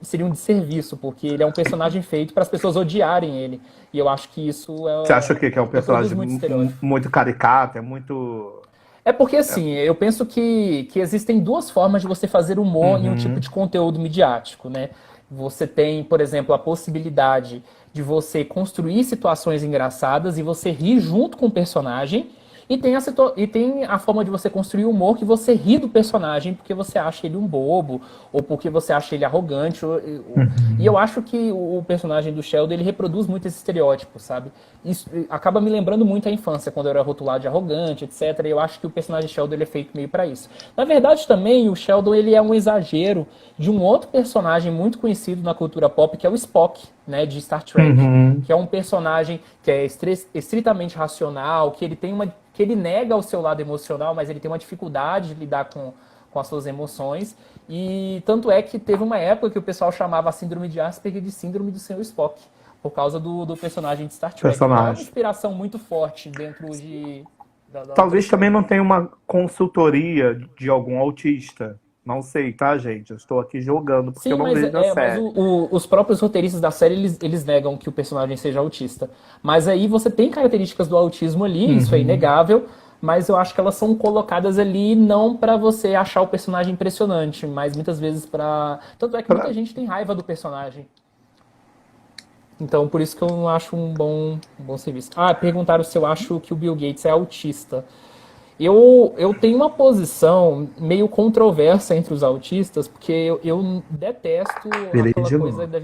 B: seria um desserviço, porque ele é um personagem feito para as pessoas odiarem ele. E eu acho que isso
A: Você acha o quê? Que é um
B: reproduz
A: personagem
B: muito estereótipo.
A: muito caricato, é muito.
B: É porque, assim, eu penso que existem duas formas de você fazer humor em um tipo
A: Uhum.
B: de conteúdo midiático, né? Você tem, por exemplo, a possibilidade de você construir situações engraçadas e você rir junto com o personagem. E tem a forma de você construir humor que você ri do personagem porque você acha ele um bobo ou porque você acha ele arrogante. E eu acho que o personagem do Sheldon ele reproduz muito esse estereótipo, sabe? Isso acaba me lembrando muito a infância, quando eu era rotulado de arrogante, etc. E eu acho que o personagem Sheldon ele é feito meio para isso. Na verdade, também o Sheldon ele é um exagero de um outro personagem muito conhecido na cultura pop, que é o Spock, né, de Star Trek,
A: Uhum.
B: que é um personagem que é estritamente racional, que ele nega o seu lado emocional, mas ele tem uma dificuldade de lidar com as suas emoções. E tanto é que teve uma época que o pessoal chamava a síndrome de Asperger de síndrome do Sr. Spock, por causa do personagem de Star Trek. Então é uma
A: Personagem.
B: inspiração muito forte dentro da
A: Talvez também
B: autoestima.
A: não tenha uma consultoria de algum autista. Não sei, tá, gente? Eu estou aqui jogando porque eu
B: Sim,
A: não
B: mas,
A: vejo a
B: mas
A: série.
B: os próprios roteiristas da série, eles negam que o personagem seja autista. Mas aí você tem características do autismo ali, isso é
A: Uhum.
B: inegável, mas eu acho que elas são colocadas ali não pra você achar o personagem impressionante, mas muitas vezes pra... Tanto é que muita
A: Pra-
B: gente tem raiva do personagem. Então, por isso que eu não acho um bom serviço. Ah, perguntaram se eu acho que o Bill Gates é autista. Eu tenho uma posição meio controversa entre os autistas, porque eu detesto
A: Virei
B: aquela
A: de
B: coisa
A: novo.
B: da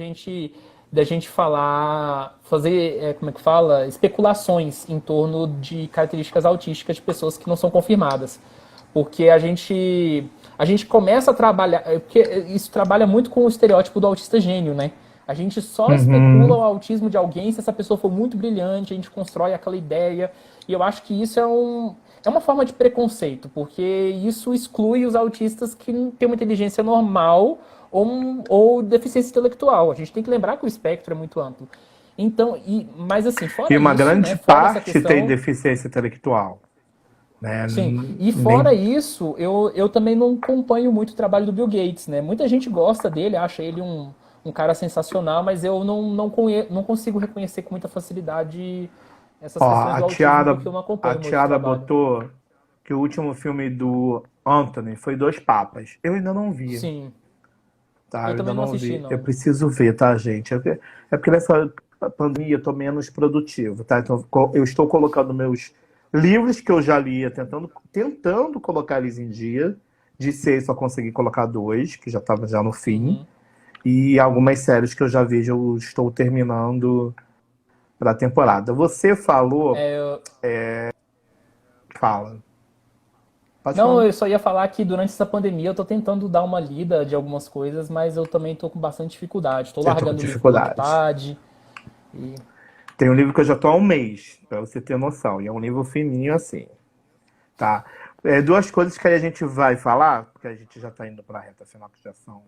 B: gente falar, fazer, como é que fala? Especulações em torno de características autísticas de pessoas que não são confirmadas. Porque a gente começa a trabalhar, porque isso trabalha muito com o estereótipo do autista gênio, né? A gente só especula
A: Uhum.
B: o autismo de alguém se essa pessoa for muito brilhante, a gente constrói aquela ideia. E eu acho que isso é uma forma de preconceito, porque isso exclui os autistas que têm uma inteligência normal ou deficiência intelectual. A gente tem que lembrar que o espectro é muito amplo. Então, mas assim,
A: E
B: fora
A: uma
B: isso,
A: grande
B: né, fora essa
A: parte tem
B: questão,
A: deficiência intelectual, né?
B: sim, e fora
A: Nem
B: isso, eu também não acompanho muito o trabalho do Bill Gates, né? Muita gente gosta dele, acha ele um cara sensacional, mas eu não consigo reconhecer com muita facilidade essas
A: Ó,
B: questões do autismo porque eu não
A: A
B: acompanho muito o
A: Tiara
B: trabalho.
A: botou que o último filme do Anthony foi Dois Papas. Eu ainda não vi,
B: Sim,
A: tá?
B: eu
A: Eu ainda
B: também não
A: não
B: assisti,
A: vi. Eu
B: não.
A: preciso ver, tá, gente? É porque nessa pandemia eu tô menos produtivo, tá? Então eu estou colocando meus livros que eu já lia, tentando colocar eles em dia. De 6 só consegui colocar dois, que já estava já no fim.
B: Uhum.
A: E algumas séries que eu já vi, eu estou terminando para a temporada. Você falou,
B: É,
A: fala. Pode
B: não,
A: falar.
B: eu só ia falar que durante essa pandemia eu tô tentando dar uma lida de algumas coisas, mas eu também tô com bastante dificuldade. Tô
A: Eu tô com
B: largando o livro pela
A: dificuldade.
B: metade. E...
A: Tem um livro que eu já tô há um mês, para você ter noção. E é um livro fininho assim, tá? Duas coisas que aí a gente vai falar, porque a gente já tá indo para a reta final, que já são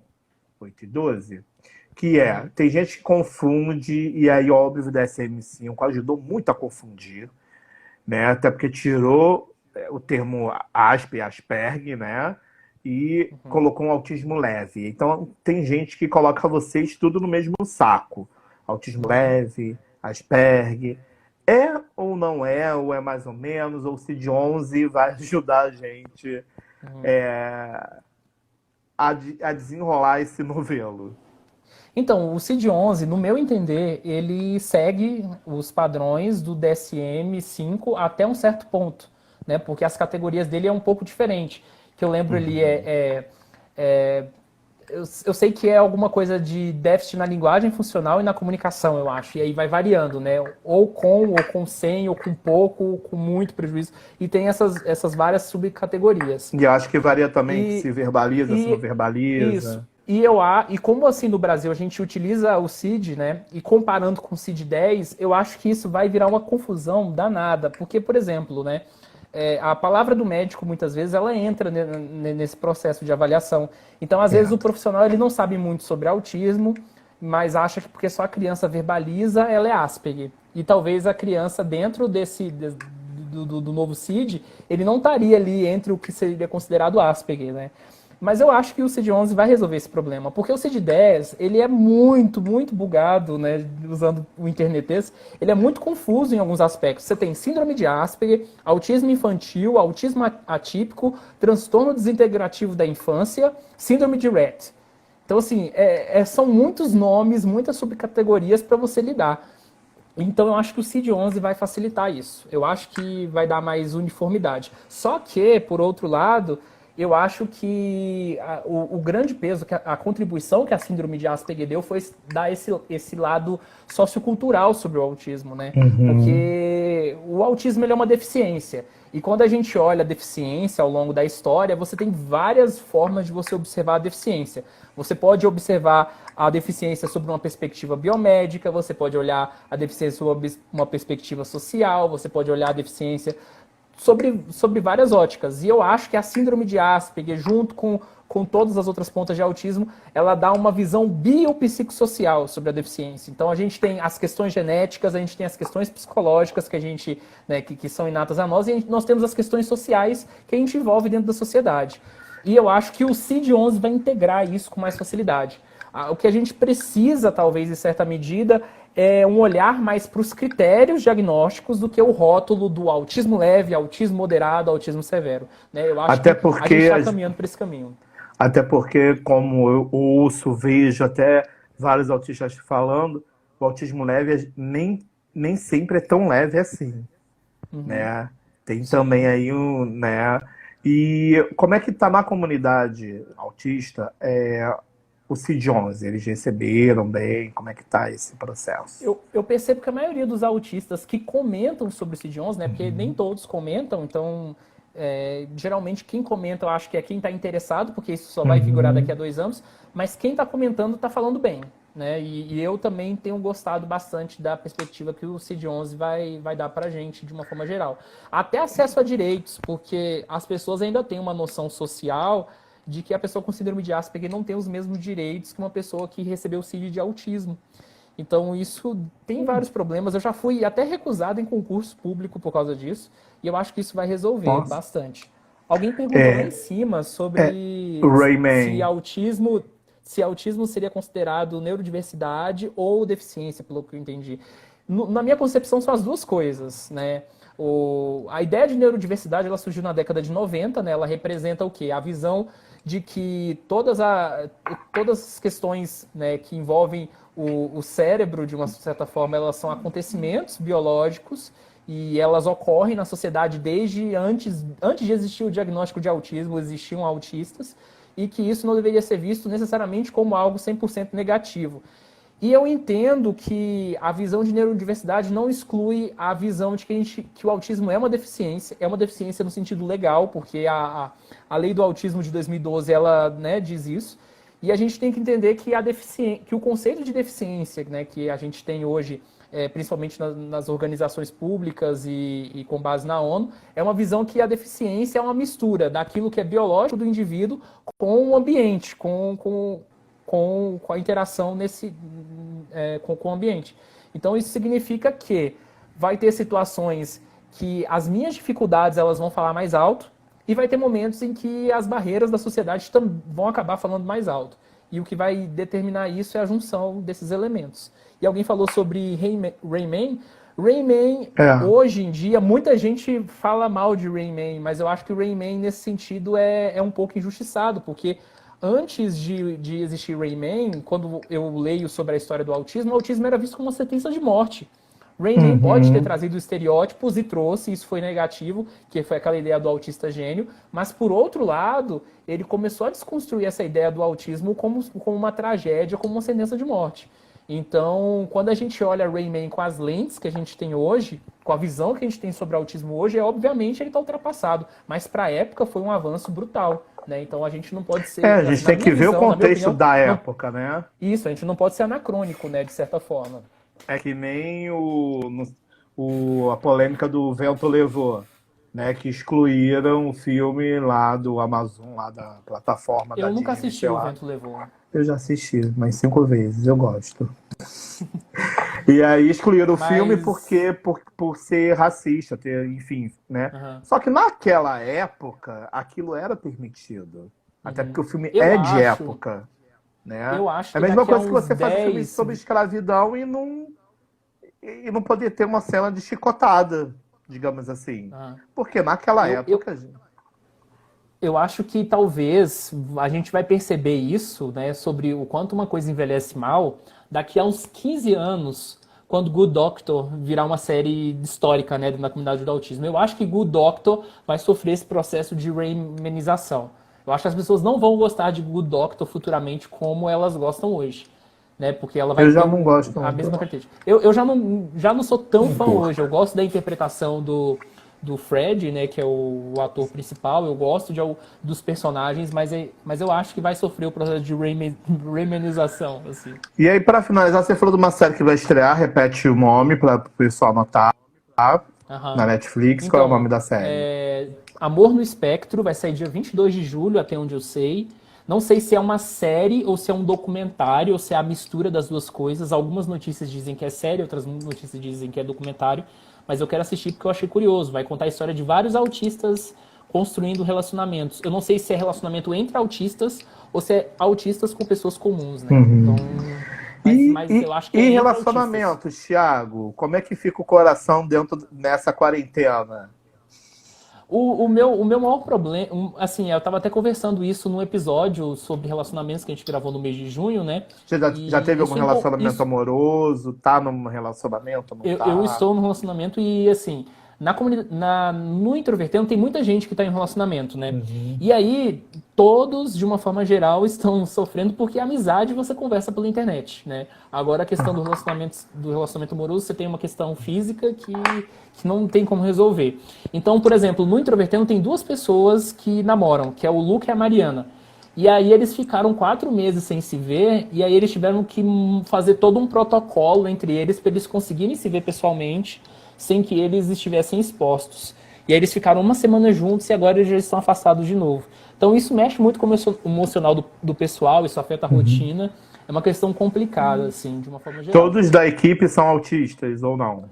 A: 8h12, que
B: Uhum.
A: tem gente que confunde, e aí óbvio o DSM-5 ajudou muito a confundir, né? Até porque tirou o termo Asperger, né? E colocou um autismo leve. Então, tem gente que coloca vocês tudo no mesmo saco. Autismo leve, Asperger. É ou não é, ou é mais ou menos, ou o CID-11 vai ajudar a gente a desenrolar esse novelo.
B: Então, o CID-11, no meu entender, ele segue os padrões do DSM-5 até um certo ponto, né? Porque as categorias dele é um pouco diferente. Que eu lembro ele eu sei que é alguma coisa de déficit na linguagem funcional e na comunicação, eu acho. E aí vai variando, né? Ou com sem, ou com pouco, ou com muito prejuízo. E tem essas várias subcategorias.
A: E eu acho que varia também
B: E,
A: se verbaliza, se não
B: e isso.
A: verbaliza.
B: E como assim no Brasil a gente utiliza o CID, né? E comparando com o CID-10, eu acho que isso vai virar uma confusão danada. Porque, por exemplo, né? A palavra do médico, muitas vezes, ela entra nesse processo de avaliação. Então, às vezes, o profissional ele não sabe muito sobre autismo, mas acha que porque só a criança verbaliza, ela é Asperger. E talvez a criança, dentro do novo CID, ele não estaria ali entre o que seria considerado Asperger, né? Mas eu acho que o CID-11 vai resolver esse problema, porque o CID-10, ele é muito, muito bugado, né, usando o internetês, ele é muito confuso em alguns aspectos. Você tem síndrome de Asperger, autismo infantil, autismo atípico, transtorno desintegrativo da infância, síndrome de Rett. Então, assim, são muitos nomes, muitas subcategorias para você lidar. Então eu acho que o CID-11 vai facilitar isso. Eu acho que vai dar mais uniformidade. Só que, por outro lado, eu acho que o grande peso, a contribuição que a síndrome de Asperger deu foi dar esse lado sociocultural sobre o autismo, né? Porque o autismo ele é uma deficiência. E quando a gente olha a deficiência ao longo da história, você tem várias formas de você observar a deficiência. Você pode observar a deficiência sob uma perspectiva biomédica, você pode olhar a deficiência sob uma perspectiva social, você pode olhar a deficiência sobre várias óticas. E eu acho que a síndrome de Asperger, junto com todas as outras pontas de autismo, ela dá uma visão biopsicossocial sobre a deficiência. Então a gente tem as questões genéticas, a gente tem as questões psicológicas que a gente, né, que são inatas a nós, e nós temos as questões sociais que a gente envolve dentro da sociedade. E eu acho que o CID-11 vai integrar isso com mais facilidade. O que a gente precisa, talvez, em certa medida, é um olhar mais para os critérios diagnósticos do que o rótulo do autismo leve, autismo moderado, autismo severo. Né? Eu acho
A: Até
B: que a gente
A: porque,
B: está caminhando para esse caminho.
A: até porque, como eu ouço, vejo até vários autistas falando, o autismo leve nem sempre é tão leve assim, né? Tem também
B: Sim.
A: aí um, né? E como é que tá na comunidade autista o CID-11? Eles receberam bem? Como é que tá esse processo?
B: Eu percebo que a maioria dos autistas que comentam sobre o CID-11, né, porque nem todos comentam, então geralmente quem comenta eu acho que é quem está interessado, porque isso só vai figurar daqui a 2 anos, mas quem está comentando está falando bem. Né? E eu também tenho gostado bastante da perspectiva que o CID-11 vai dar para a gente de uma forma geral. Até acesso a direitos, porque as pessoas ainda têm uma noção social de que a pessoa com síndrome de Asperger não tem os mesmos direitos que uma pessoa que recebeu o CID de autismo. Então isso tem vários problemas. Eu já fui até recusado em concurso público por causa disso, e eu acho que isso vai resolver
A: Nossa.
B: bastante. Alguém perguntou lá em
A: É,
B: cima
A: o
B: sobre se
A: Rayman.
B: autismo seria considerado neurodiversidade ou deficiência, pelo que eu entendi. Na minha concepção, são as duas coisas, né? A ideia de neurodiversidade ela surgiu na década de 90, né? Ela representa o quê? A visão de que todas as questões, né, que envolvem o cérebro, de uma certa forma, elas são acontecimentos biológicos e elas ocorrem na sociedade desde antes de existir o diagnóstico de autismo, existiam autistas, e que isso não deveria ser visto necessariamente como algo 100% negativo. E eu entendo que a visão de neurodiversidade não exclui a visão de que o autismo é uma deficiência no sentido legal, porque a lei do autismo de 2012 ela, né, diz isso. E a gente tem que entender que o conceito de deficiência, né, que a gente tem hoje, principalmente nas organizações públicas e com base na ONU, é uma visão que a deficiência é uma mistura daquilo que é biológico do indivíduo com o ambiente, com a interação com o ambiente. Então isso significa que vai ter situações que as minhas dificuldades elas vão falar mais alto e vai ter momentos em que as barreiras da sociedade vão acabar falando mais alto. E o que vai determinar isso é a junção desses elementos. E alguém falou sobre Rayman. Rayman, hoje em dia, muita gente fala mal de Rayman, mas eu acho que o Rayman, nesse sentido, é um pouco injustiçado, porque antes de existir Rayman, quando eu leio sobre a história do autismo, o autismo era visto como uma sentença de morte. Rayman pode ter trazido estereótipos e trouxe, isso foi negativo, que foi aquela ideia do autista gênio, mas por outro lado, ele começou a desconstruir essa ideia do autismo como uma tragédia, como uma sentença de morte. Então, quando a gente olha Rayman com as lentes que a gente tem hoje, com a visão que a gente tem sobre o autismo hoje, obviamente ele está ultrapassado, mas para a época foi um avanço brutal. Né? Então a gente não pode ser...
A: a gente tem que ver o contexto da época, né?
B: Isso, a gente não pode ser anacrônico, né, de certa forma.
A: É que nem a polêmica do Vento Levou, né? Que excluíram o filme lá do Amazon, lá da plataforma da
B: Eu nunca
A: Disney,
B: assisti o Vento Levou.
A: Eu já assisti, mas 5 vezes, eu gosto. E aí excluíram o filme por ser racista, enfim, né? Só que naquela época, aquilo era permitido. Até porque o filme de época. Né?
B: Eu acho que
A: é a mesma coisa que você
B: 10...
A: fazer filme sobre escravidão e não poder ter uma cena de chicotada, digamos assim. Porque naquela época...
B: Eu acho que talvez a gente vai perceber isso, né, sobre o quanto uma coisa envelhece mal, daqui a uns 15 anos, quando Good Doctor virar uma série histórica, né, na comunidade do autismo. Eu acho que Good Doctor vai sofrer esse processo de Raymanização. Eu acho que as pessoas não vão gostar de Good Doctor futuramente como elas gostam hoje. Né, porque ela vai
A: eu já não gosto
B: a mesma característica. Eu já não sou tão fã hoje. Eu gosto da interpretação do Fred, né, que é o ator principal. Eu gosto dos personagens, mas eu acho que vai sofrer o processo de Raymanização. Assim.
A: E aí, para finalizar, você falou de uma série que vai estrear, repete o nome para o pessoal anotar, na Netflix.
B: Então,
A: qual é o nome da série?
B: Amor no Espectro, vai sair dia 22 de julho, até onde eu sei. Não sei se é uma série ou se é um documentário, ou se é a mistura das duas coisas. Algumas notícias dizem que é série, outras notícias dizem que é documentário. Mas eu quero assistir porque eu achei curioso. Vai contar a história de vários autistas construindo relacionamentos. Eu não sei se é relacionamento entre autistas ou se é autistas com pessoas comuns, né? Então, mas eu acho que
A: e relacionamentos, Thiago? Como é que fica o coração nessa quarentena?
B: O meu maior problema, assim, eu tava até conversando isso num episódio sobre relacionamentos que a gente gravou no mês de junho, né?
A: Você já teve algum relacionamento amoroso? Tá num relacionamento?
B: Eu estou num relacionamento e, assim, no Introvertendo tem muita gente que está em relacionamento, né? E aí, todos, de uma forma geral, estão sofrendo porque a amizade você conversa pela internet, né? Agora, a questão do relacionamento amoroso, você tem uma questão física que não tem como resolver. Então, por exemplo, no Introvertendo tem 2 pessoas que namoram, que é o Luca e a Mariana. E aí eles ficaram 4 meses sem se ver, e aí eles tiveram que fazer todo um protocolo entre eles para eles conseguirem se ver pessoalmente, sem que eles estivessem expostos. E aí eles ficaram 1 semana juntos e agora eles já estão afastados de novo. Então isso mexe muito com o emocional do pessoal, isso afeta a rotina. É uma questão complicada, assim, de uma forma geral.
A: Todos da equipe são autistas ou não?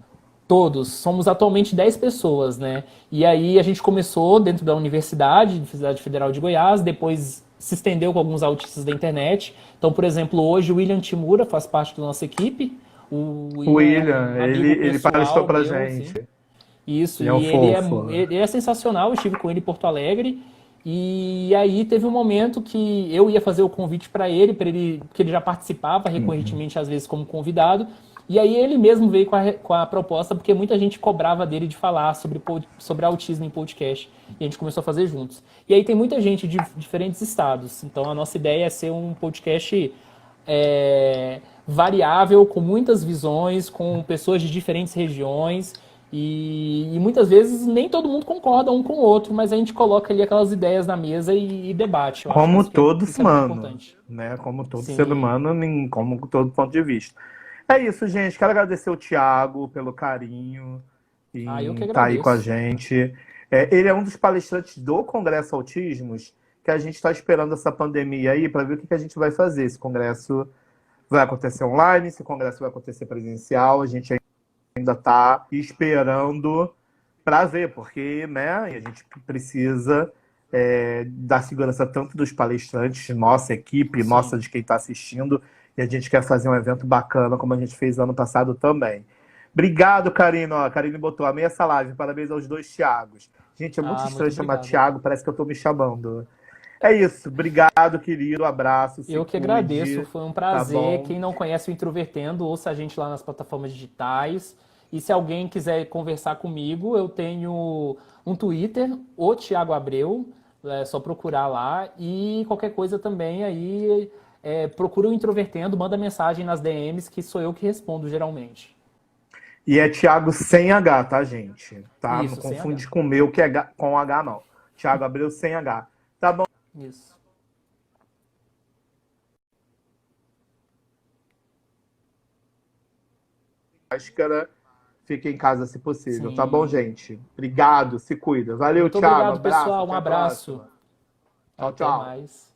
B: Todos. Somos atualmente 10 pessoas, né? E aí a gente começou dentro da Universidade Federal de Goiás, depois se estendeu com alguns autistas da internet. Então, por exemplo, hoje o William Timura faz parte da nossa equipe. O
A: William, ele palestrou pra gente.
B: Assim. Isso, ele é sensacional, eu estive com ele em Porto Alegre, e aí teve um momento que eu ia fazer o convite para ele, porque ele já participava recorrentemente, às vezes, como convidado, e aí ele mesmo veio com a proposta, porque muita gente cobrava dele de falar sobre autismo em podcast, e a gente começou a fazer juntos. E aí tem muita gente de diferentes estados, então a nossa ideia é ser um podcast variável, com muitas visões, com pessoas de diferentes regiões, e muitas vezes nem todo mundo concorda um com o outro, mas a gente coloca ali aquelas ideias na mesa e debate.
A: Como todo humano, né? Como todo ser humano, como todo ponto de vista. É isso, gente. Quero agradecer o Thiago pelo carinho e estar aí com a gente. Ele é um dos palestrantes do Congresso Autismos, que a gente está esperando essa pandemia aí para ver o que a gente vai fazer. Esse congresso vai acontecer online, esse congresso vai acontecer presencial, a gente ainda está esperando prazer, porque, né, a gente precisa da segurança tanto dos palestrantes, nossa equipe, nossa
B: Sim.
A: de quem está assistindo, e a gente quer fazer um evento bacana, como a gente fez ano passado também. Obrigado, Karine. Ó, a Karine botou, amei essa live, parabéns aos dois Thiagos. Gente, é muito
B: Ah, muito
A: estranho chamar
B: obrigado.
A: Thiago, parece que eu estou me chamando. É isso, obrigado, querido, abraço, se
B: Eu que agradeço,
A: cuide,
B: foi um
A: tá
B: prazer.
A: bom?
B: Quem não conhece o Introvertendo, ouça a gente lá nas plataformas digitais. E se alguém quiser conversar comigo, eu tenho um Twitter, o Thiago Abreu, é só procurar lá. E qualquer coisa também aí, procura o Introvertendo, manda mensagem nas DMs, que sou eu que respondo geralmente.
A: E é Thiago sem H, tá, gente? Tá? Não
B: Isso, sem H.
A: confunde com o meu, que é com H, não. Thiago Abreu sem H. Tá bom,
B: Isso.
A: máscara. Fique em casa se possível, tá bom,
B: Sim.
A: gente? Obrigado, se cuida. Valeu,
B: Muito
A: Thiago.
B: obrigado,
A: Abraço,
B: pessoal. Um
A: até a
B: abraço.
A: próxima. Tchau,
B: Até
A: tchau.
B: mais.